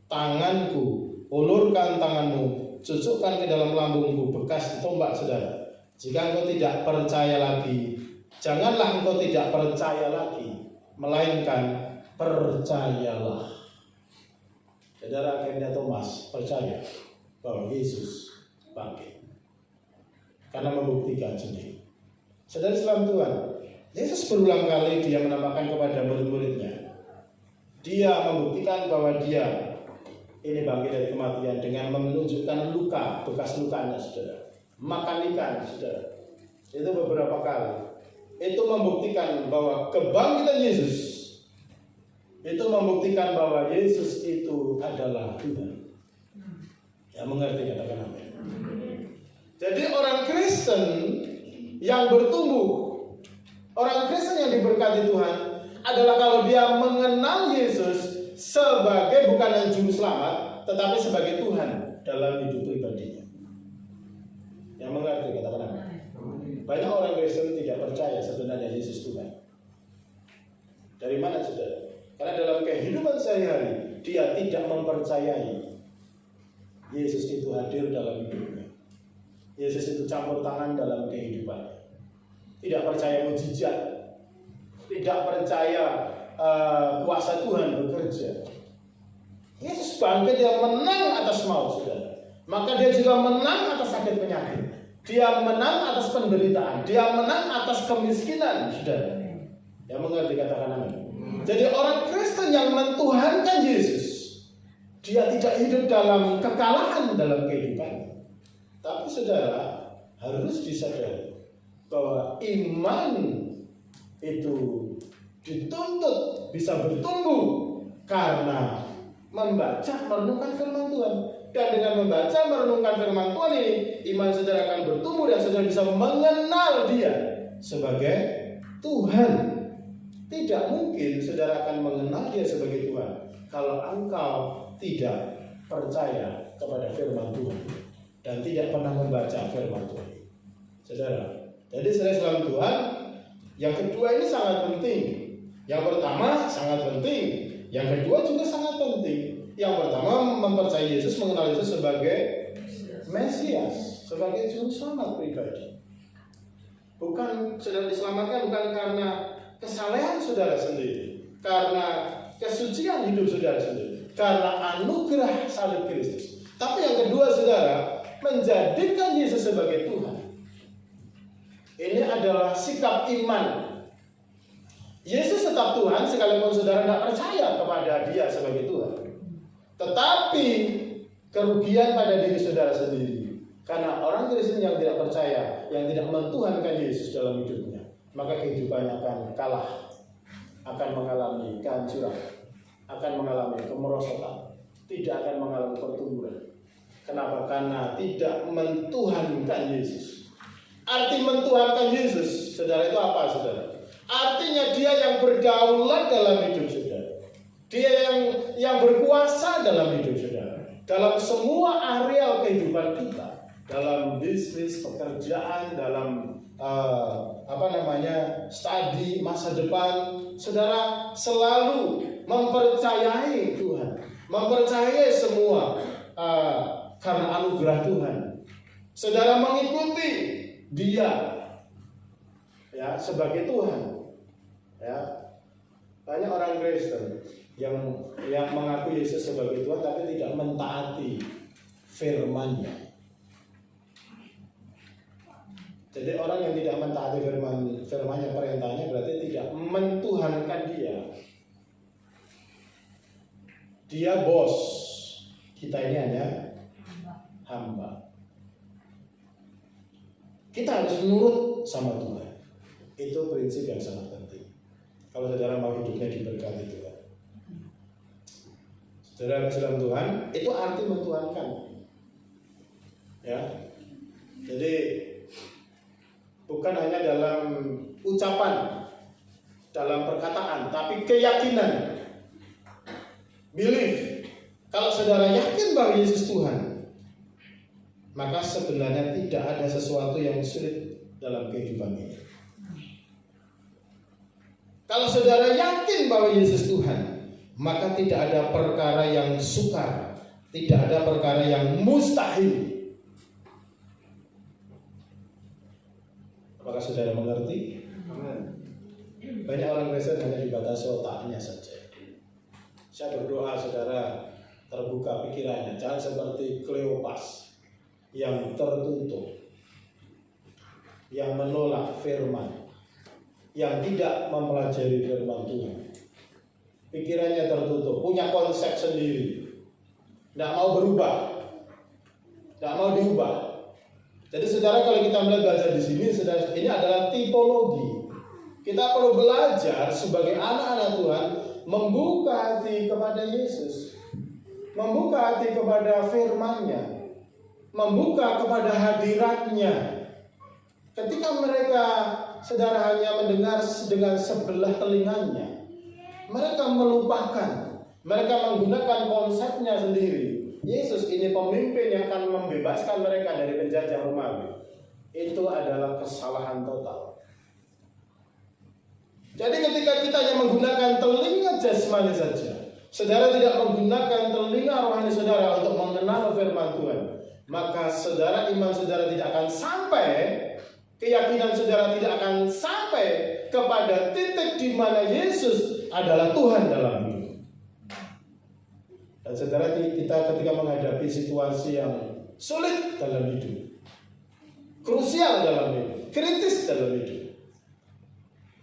tanganku, ulurkan tanganmu, cucukkan ke dalam lambungku bekas ditombak, saudara. Jika engkau tidak percaya lagi, janganlah engkau tidak percaya lagi, melainkan percayalah. Saudara, akhirnya Thomas percaya bahwa Yesus bangkit karena membuktikan sendiri. Saudara sekalian Tuhan, Yesus berulang kali dia menampakkan kepada murid-muridnya, dia membuktikan bahwa dia ini bangkit dari kematian dengan menunjukkan luka, bekas lukanya, saudara. Makan ikan, saudara. Itu beberapa kali. Itu membuktikan bahwa kebangkitan Yesus, itu membuktikan bahwa Yesus itu adalah Tuhan. Yang mengerti katakan amin. Jadi orang Kristen yang bertumbuh, orang Kristen yang diberkati Tuhan adalah kalau dia mengenal Yesus sebagai bukan hanya juru selamat, tetapi sebagai Tuhan dalam hidup pribadinya. Yang mengerti katakan amin. Banyak orang Kristen tidak percaya sebenarnya Yesus Tuhan. Dari mana, saudara? Karena dalam kehidupan sehari-hari dia tidak mempercayai Yesus itu hadir dalam hidupnya. Yesus itu campur tangan dalam kehidupannya. Tidak percaya mujizat, tidak percaya kuasa Tuhan bekerja. Yesus bangkit, dia menang atas maut, saudara. Maka dia juga menang atas sakit penyakit. Dia menang atas penderitaan. Dia menang atas kemiskinan, saudara. Yang mengerti katakan amin. Jadi orang Kristen yang mentuhankan Yesus, dia tidak hidup dalam kekalahan dalam kehidupan. Tapi saudara harus disadari bahwa iman itu dituntut bisa bertumbuh karena membaca, merenungkan firman Tuhan. Dan dengan membaca, merenungkan firman Tuhan ini, iman saudara akan bertumbuh dan saudara bisa mengenal Dia sebagai Tuhan. Tidak mungkin saudara akan mengenal Dia sebagai Tuhan kalau engkau tidak percaya kepada firman Tuhan dan tidak pernah membaca firman Tuhan. Saudara, jadi saudara dalam Tuhan, yang kedua ini sangat penting. Yang pertama sangat penting, yang kedua juga sangat penting. Yang pertama mempercayai Yesus, mengenal Yesus sebagai Mesias, sebagai juru selamat pribadi. Bukan saudara diselamatkan bukan karena kesalehan saudara sendiri, karena kesucian hidup saudara sendiri, karena anugerah salib Kristus. Tapi yang kedua saudara, menjadikan Yesus sebagai Tuhan. Ini adalah sikap iman. Yesus tetap Tuhan sekalipun saudara tidak percaya kepada Dia sebagai Tuhan. Tetapi kerugian pada diri saudara sendiri. Karena orang Kristen yang tidak percaya, yang tidak mentuhankan Yesus dalam hidupnya, maka kehidupannya akan kalah, akan mengalami kehancuran, akan mengalami kemerosotan, tidak akan mengalami pertumbuhan. Kenapa? Karena tidak mentuhankan Yesus. Arti mentuhankan Yesus, saudara, itu apa, saudara? Artinya Dia yang berdaulat dalam hidup saudara. Dia yang berkuasa dalam hidup saudara. Dalam semua areal kehidupan kita, dalam bisnis, pekerjaan, dalam studi masa depan, saudara selalu mempercayai Tuhan, mempercayai semua karena anugerah Tuhan. Saudara mengikuti Dia ya sebagai Tuhan. Ya, banyak orang Kristen yang mengaku Yesus sebagai Tuhan tapi tidak mentaati firman-Nya. Jadi orang yang tidak mentaati firman-Nya, perintahnya, berarti tidak mentuhankan Dia. Dia bos, kita ini hanya hamba. Kita harus nurut sama Tuhan. Itu prinsip yang sangat penting. Kalau saudara mau hidupnya diberkati Tuhan, saudara dalam Tuhan, itu arti mentuhankan. Ya, jadi bukan hanya dalam ucapan, dalam perkataan, tapi keyakinan, belief. Kalau saudara yakin bahwa Yesus Tuhan, maka sebenarnya tidak ada sesuatu yang sulit dalam kehidupan ini. Kalau saudara yakin bahwa Yesus Tuhan, maka tidak ada perkara yang sukar, tidak ada perkara yang mustahil. Apakah saudara mengerti? Banyak orang Kristen hanya dibatasi otaknya saja. Saya berdoa saudara terbuka pikirannya, jangan seperti Kleopas yang tertutup, yang menolak firman, yang tidak mempelajari firman Tuhan. Pikirannya tertutup, punya konsep sendiri, tidak mau berubah, tidak mau diubah. Jadi saudara, kalau kita belajar di sini, saudara, ini adalah tipologi. Kita perlu belajar sebagai anak-anak Tuhan membuka hati kepada Yesus, membuka hati kepada firman-Nya, membuka kepada hadiratnya. Ketika mereka, saudara, hanya mendengar dengan sebelah telinganya, mereka melupakan, mereka menggunakan konsepnya sendiri. Yesus ini pemimpin yang akan membebaskan mereka dari penjajah Romawi. Itu adalah kesalahan total. Jadi ketika kita hanya menggunakan telinga jasmani saja, saudara tidak menggunakan telinga rohani saudara untuk mengenal firman Tuhan, maka saudara, iman saudara tidak akan sampai, keyakinan saudara tidak akan sampai kepada titik di mana Yesus adalah Tuhan dalam hidup. Dan saudara, kita ketika menghadapi situasi yang sulit dalam hidup, krusial dalam hidup, kritis dalam hidup,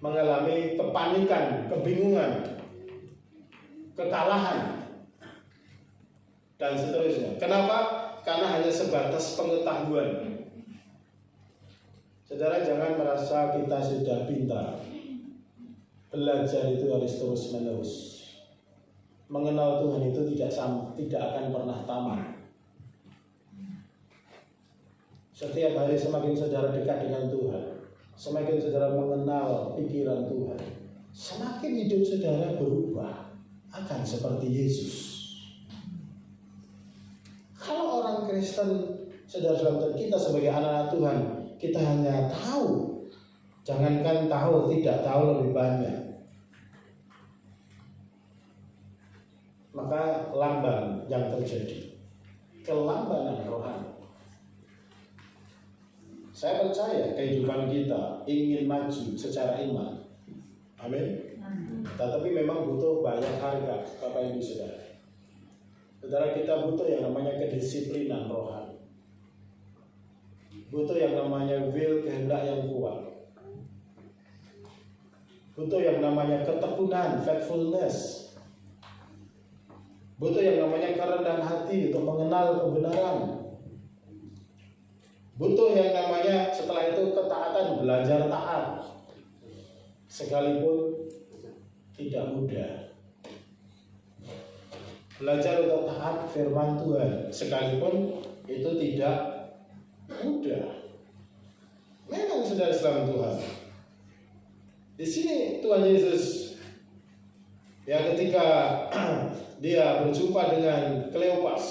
mengalami kepanikan, kebingungan, kekalahan, dan seterusnya. Kenapa? Karena hanya sebatas pengetahuan. Saudara, jangan merasa kita sudah pintar. Belajar itu harus terus-menerus. Mengenal Tuhan itu tidak akan pernah tamat. Setiap hari semakin saudara dekat dengan Tuhan, semakin saudara mengenal pikiran Tuhan, semakin hidup saudara berubah akan seperti Yesus. Kalau orang Kristen, saudara-saudara, kita sebagai anak-anak Tuhan, kita hanya tahu, jangankan tahu, tidak tahu lebih banyak, maka lamban yang terjadi, kelambanan rohani. Saya percaya kehidupan kita ingin maju secara iman, amin. Tetapi memang butuh banyak harga, Bapak Ibu Saudara. Saudara, kita butuh yang namanya kedisiplinan rohani, butuh yang namanya will, kehendak yang kuat, butuh yang namanya ketekunan, faithfulness, butuh yang namanya kerendahan hati untuk mengenal kebenaran, butuh yang namanya setelah itu ketaatan, belajar taat, sekalipun tidak mudah. Belajar untuk taat firman Tuhan, sekalipun itu tidak mudah. Memang saudara-saudara Tuhan, di sini Tuhan Yesus ya, ketika dia berjumpa dengan Kleopas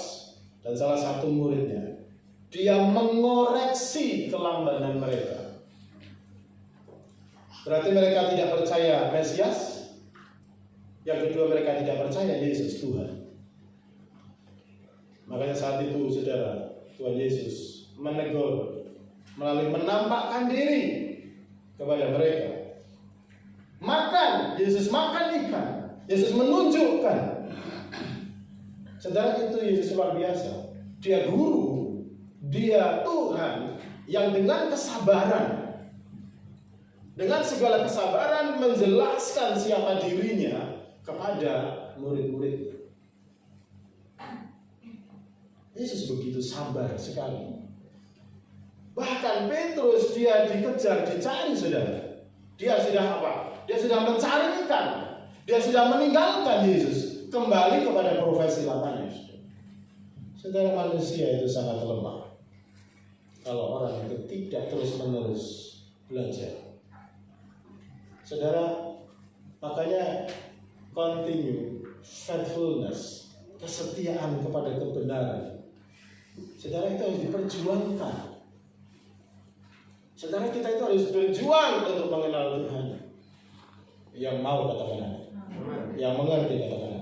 dan salah satu muridnya, dia mengoreksi kelambanan mereka. Berarti mereka tidak percaya Mesias. Yang kedua, mereka tidak percaya Yesus Tuhan. Makanya saat itu saudara, Tuhan Yesus menegur melalui menampakkan diri kepada mereka. Makan, Yesus makan ikan. Yesus menunjukkan. Saudara, itu Yesus luar biasa. Dia guru, dia Tuhan yang dengan kesabaran, dengan segala kesabaran menjelaskan siapa dirinya kepada murid-murid. Yesus begitu sabar sekali. Bahkan Petrus, dia dikejar, dicari saudara. Dia sudah apa? Dia sudah mencari ikan. Dia sudah meninggalkan Yesus, kembali kepada profesi lamanya. Saudara, manusia itu sangat lemah. Kalau orang itu tidak terus-menerus belajar. Saudara, makanya continue faithfulness, kesetiaan kepada kebenaran. Saudara, itu harus diperjuangkan. Saudara, kita itu harus berjuang untuk mengenal Tuhan. Yang mau katakan, yang mengerti katakan.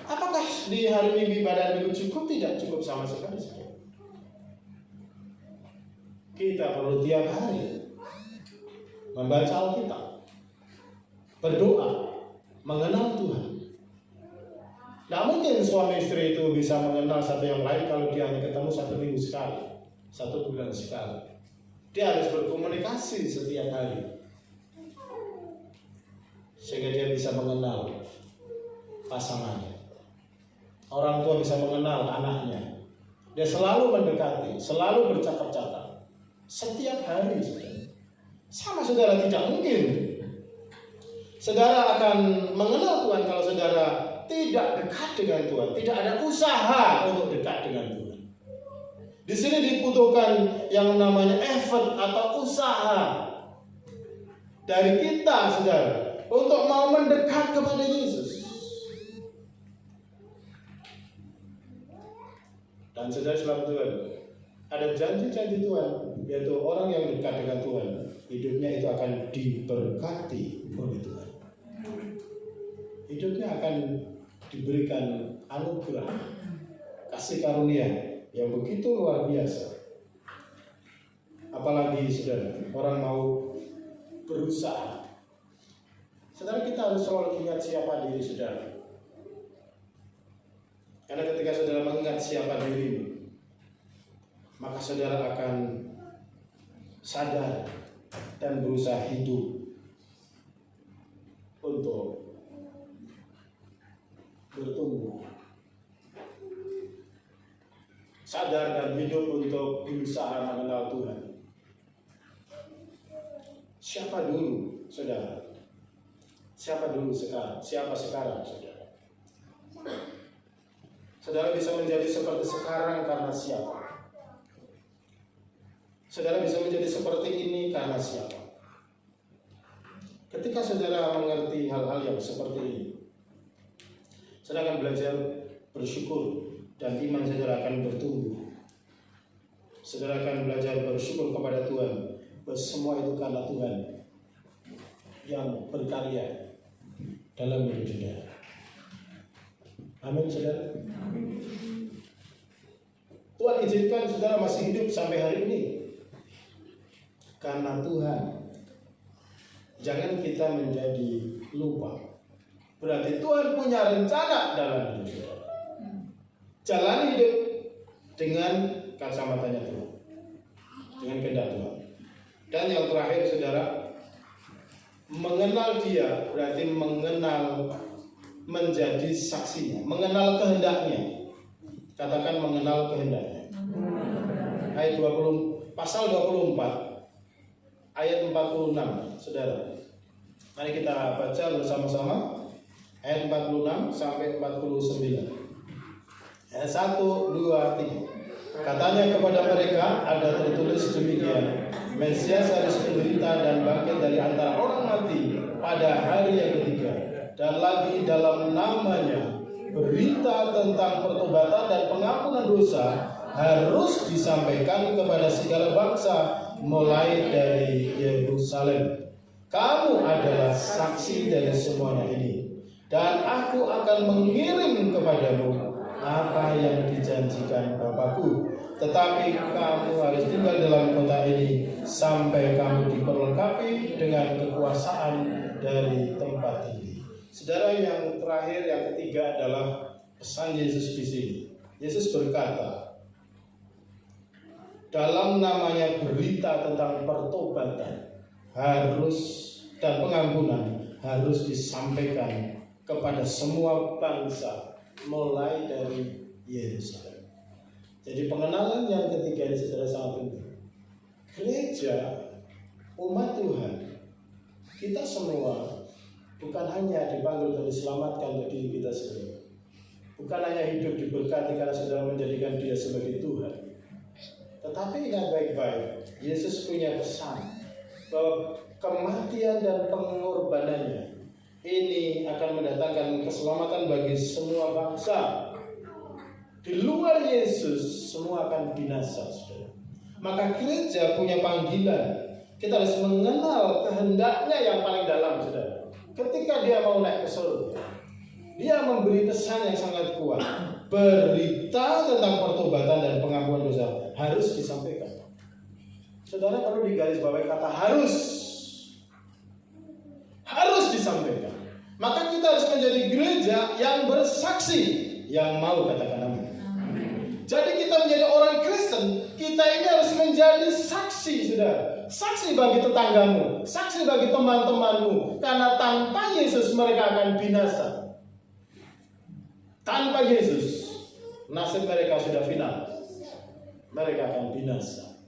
Apakah di hari Minggu ibadah minggu cukup? Tidak cukup sama sekali. Kita perlu tiap hari membaca Alkitab, berdoa, mengenal Tuhan. Tidak mungkin suami istri itu bisa mengenal satu yang lain kalau dia hanya ketemu 1 minggu sekali, 1 bulan sekali. Dia harus berkomunikasi setiap hari, sehingga dia bisa mengenal pasangannya. Orang tua bisa mengenal anaknya. Dia selalu mendekati, selalu bercakap-cakap setiap hari. Sama saudara, tidak mungkin saudara akan mengenal Tuhan kalau saudara tidak dekat dengan Tuhan, tidak ada usaha untuk dekat dengan Tuhan. Di sini dibutuhkan yang namanya effort atau usaha dari kita, saudara, untuk mau mendekat kepada Yesus. Dan saudara selalu Tuhan, ada janji-janji Tuhan, yaitu orang yang dekat dengan Tuhan, hidupnya itu akan diberkati oleh Tuhan. Hidupnya akan diberikan anugerah, kasih karunia yang begitu luar biasa. Apalagi saudara, orang mau berusaha. Saudara, kita harus selalu ingat siapa diri saudara. Karena ketika saudara mengingat siapa dirimu, maka saudara akan sadar dan berusaha hidup untuk bertumbuh. 1 sadar dan hidup untuk berusaha mengenal Tuhan. Siapa dulu, saudara? Siapa dulu sekarang? Siapa sekarang, saudara? Saudara bisa menjadi seperti sekarang karena siapa? Saudara bisa menjadi seperti ini karena siapa? Ketika saudara mengerti hal-hal yang seperti ini, saudara akan belajar bersyukur dan iman saudara akan bertumbuh. Saudara akan belajar bersyukur kepada Tuhan bahwa semua itu karena Tuhan yang berkarya dalam hidup saudara. Amin, saudara. Tuhan izinkan saudara masih hidup sampai hari ini karena Tuhan. Jangan kita menjadi lupa. Berarti Tuhan punya rencana dalam hidup saudara. Jalani hidup dengan kacamatanya Tuhan, dengan kehendak Tuhan. Dan yang terakhir, saudara, mengenal Dia berarti mengenal, menjadi saksinya, mengenal kehendaknya. Katakan mengenal kehendaknya. Ayat 20, pasal 24 ayat 46, saudara. Mari kita baca bersama-sama ayat 46 sampai 49. Ayat 1, 2, 3. Katanya kepada mereka, ada tertulis demikian, Mesias harus menderita dan bangkit dari antara orang mati pada hari yang ketiga, dan lagi dalam namanya berita tentang pertobatan dan pengampunan dosa harus disampaikan kepada segala bangsa mulai dari Yerusalem. Kamu adalah saksi dari semuanya ini, dan aku akan mengirim kepadamu apa yang dijanjikan Bapakku. Tetapi kamu harus tinggal dalam kota ini sampai kamu diperlengkapi dengan kekuasaan dari tempat ini. Saudara, yang terakhir, yang ketiga adalah pesan Yesus di sini. Yesus berkata, dalam namanya berita tentang pertobatan harus dan pengampunan harus disampaikan kepada semua bangsa mulai dari Yerusalem. Jadi pengenalan yang ketiga ini, saudara, sangat penting. Gereja, umat Tuhan, kita semua bukan hanya dipanggil untuk diselamatkan untuk diri kita sendiri, bukan hanya hidup diberkati karena saudara menjadikan Dia sebagai Tuhan. Tetapi ingat baik-baik, Yesus punya pesan bahwa kematian dan pengorbanannya ini akan mendatangkan keselamatan bagi semua bangsa. Di luar Yesus, semua akan binasa, saudara. Maka gereja punya panggilan. Kita harus mengenal kehendaknya yang paling dalam, saudara. Ketika Dia mau naik ke surga, Dia memberi pesan yang sangat kuat. Berita tentang pertobatan dan pengampunan dosa harus disampaikan. Saudara, perlu digarisbawahi kata harus. Harus disampaikan. Maka kita harus menjadi gereja yang bersaksi, yang mau katakan amin. Jadi kita menjadi orang Kristen, kita ini harus menjadi saksi, saudara. Saksi bagi tetanggamu, saksi bagi teman-temanmu. Karena tanpa Yesus mereka akan binasa. Tanpa Yesus, nasib mereka sudah final. Mereka akan binasa.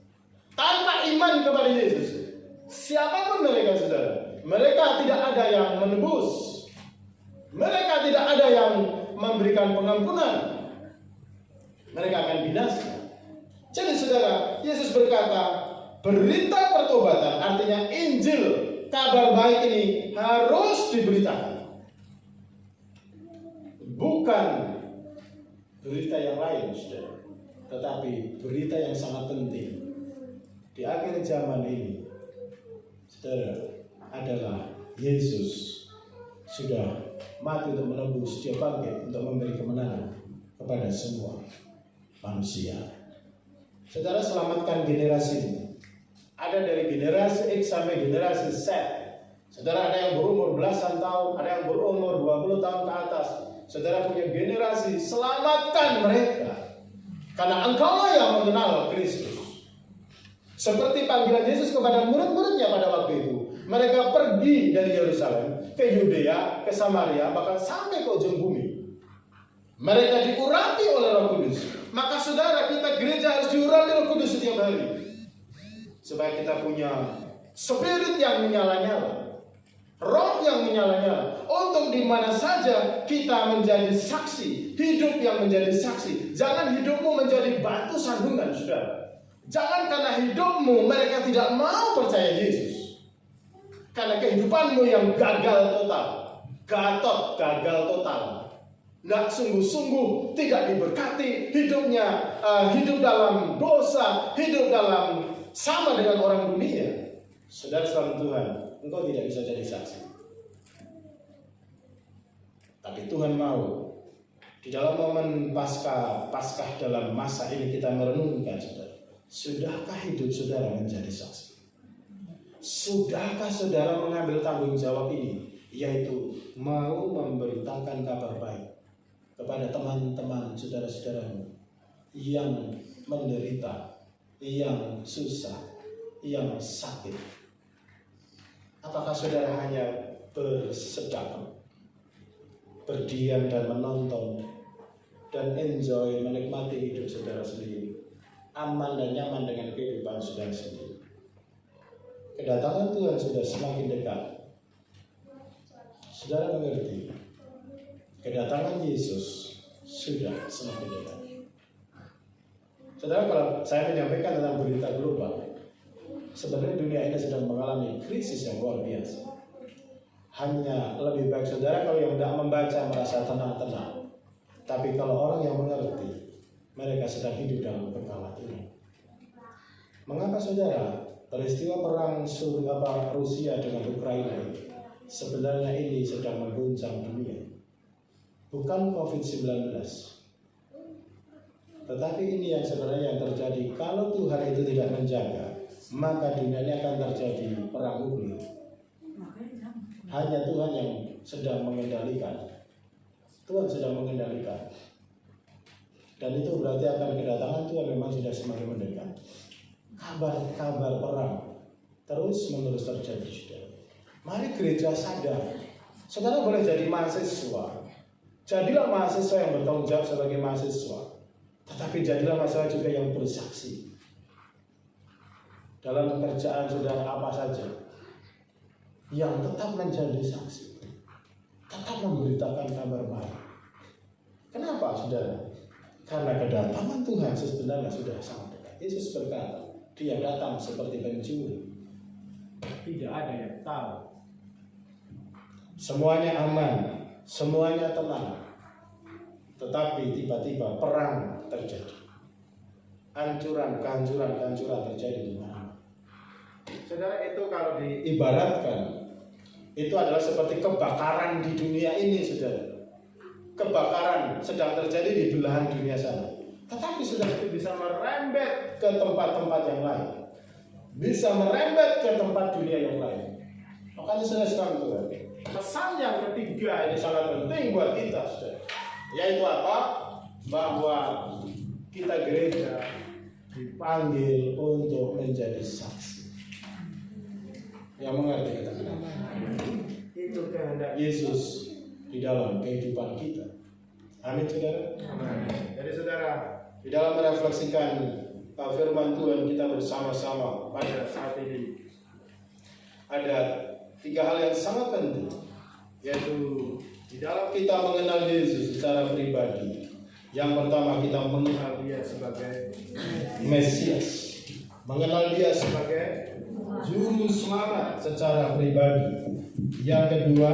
Tanpa iman kepada Yesus, siapapun mereka, saudara, mereka tidak ada yang menebus. Mereka tidak ada yang memberikan pengampunan. Mereka akan binasa. Jadi saudara, Yesus berkata, berita pertobatan, artinya Injil, kabar baik ini harus diberitakan. Bukan berita yang lain, saudara, tetapi berita yang sangat penting. Di akhir zaman ini, saudara, adalah Yesus sudah mati untuk menebus, Dia bangkit untuk memberi kemenangan kepada semua manusia. Saudara, selamatkan generasi ini. Ada dari generasi X sampai generasi Z. Saudara, ada yang berumur belasan tahun, ada yang berumur 20 tahun ke atas. Saudara punya generasi, selamatkan mereka. Karena engkaulah yang mengenal Kristus. Seperti panggilan Yesus kepada murid-muridnya pada waktu itu. Mereka pergi dari Yerusalem ke Yudea, ke Samaria, bahkan sampai ke ujung bumi. Mereka diurapi oleh Roh Kudus. Maka saudara, kita gereja harus diurapi Roh Kudus setiap hari. Supaya kita punya spirit yang menyala-nyala, roh yang menyala-nyala, untuk di mana saja kita menjadi saksi, hidup yang menjadi saksi. Jangan hidupmu menjadi batu sandungan, saudara. Jangan karena hidupmu mereka tidak mau percaya Yesus, karena kehidupanmu yang gagal total, gagal total, nggak sungguh-sungguh, tidak diberkati hidupnya, hidup dalam dosa, hidup dalam sama dengan orang dunia. Saudara sekalian Tuhan, engkau tidak bisa jadi saksi. Tapi Tuhan mau di dalam momen Paskah dalam masa ini kita merenungkan, saudara. Sudahkah hidup saudara menjadi saksi? Sudahkah saudara mengambil tanggung jawab ini, yaitu mau memberitakan kabar baik kepada teman-teman saudara-saudaramu yang menderita, yang susah, yang sakit? Apakah saudara hanya bersedekah, berdiam dan menonton, dan enjoy, menikmati hidup saudara sendiri, aman dan nyaman dengan kehidupan saudara sendiri? Kedatangan Tuhan sudah semakin dekat. Saudara mengerti? Kedatangan Yesus sudah semakin dekat. Saudara, kalau saya menyampaikan tentang berita global, sebenarnya dunia ini sedang mengalami krisis yang luar biasa. Hanya lebih baik saudara kalau yang tidak membaca merasa tenang-tenang. Tapi kalau orang yang mengerti, mereka sedang hidup dalam kekhawatiran. Mengapa saudara? Peristiwa perang Rusia dengan Ukraina ini sebenarnya ini sedang mengguncang dunia. Bukan COVID-19. Tetapi ini yang sebenarnya yang terjadi. Kalau Tuhan itu tidak menjaga, maka dunia ini akan terjadi perang nuklir. Hanya Tuhan yang sedang mengendalikan. Tuhan sedang mengendalikan. Dan itu berarti akan kedatangan Tuhan memang sudah semakin mendekat. Kabar-kabar perang terus menerus terjadi, saudara. Mari gereja sadar. Saudara boleh jadi mahasiswa. Jadilah mahasiswa yang bertanggung jawab sebagai mahasiswa. Tetapi jadilah mahasiswa juga yang bersaksi. Dalam pekerjaan saudara apa saja, yang tetap menjadi saksi, tetap memberitakan kabar baik. Kenapa, saudara? Karena kedatangan Tuhan sebenarnya sudah sangat dekat. Yesus berkata, Dia datang seperti pencuri. Tidak ada yang tahu. Semuanya aman, semuanya tenang. Tetapi tiba-tiba perang terjadi. Kehancuran terjadi di mana? Saudara, itu kalau diibaratkan, itu adalah seperti kebakaran di dunia ini, saudara. Kebakaran sedang terjadi di belahan dunia sana. Tetapi saudara itu bisa merembet ke tempat-tempat yang lain. Bisa merembet ke tempat dunia yang lain. Makanya saudara sekalian Tuhan, pesan yang ketiga ini sangat penting buat kita, saudara. Yaitu apa? Bahwa kita gereja dipanggil untuk menjadi saksi. Yang mengerti kata-kata. Itu kehendak Yesus di dalam kehidupan kita. Amin, saudara. Amin. Jadi saudara, di dalam merefleksikan firman Tuhan kita bersama-sama pada saat ini, ada 3 hal yang sangat penting, yaitu di dalam kita mengenal Yesus secara pribadi. Yang pertama, kita mengenal Dia sebagai Mesias, mengenal Dia sebagai Juru Selamat secara pribadi. Yang kedua,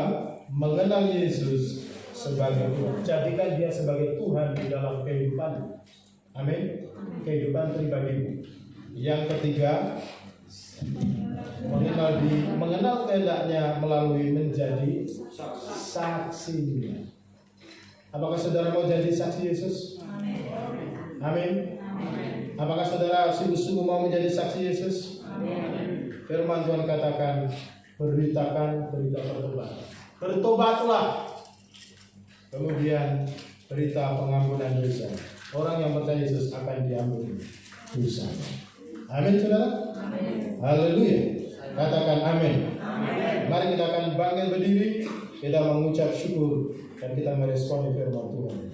mengenal Yesus sebagai Tuhan. Jadikan Dia sebagai Tuhan di dalam kehidupan. Amin. Kehidupan pribadimu. Yang ketiga, mengenal kehendaknya melalui menjadi saksinya. Apakah saudara mau jadi saksi Yesus? Amin. Apakah saudara sungguh-sungguh mau menjadi saksi Yesus? Amin. Firman Tuhan katakan, beritakan berita pertobatan. Bertobatlah. Kemudian berita pengampunan dosa. Orang yang percaya Yesus akan diampuni dosa. Amin, saudara. Amin. Haleluya. Katakan amin. Amin. Mari kita akan bangkit berdiri, kita mengucap syukur dan kita meresponi firman Tuhan.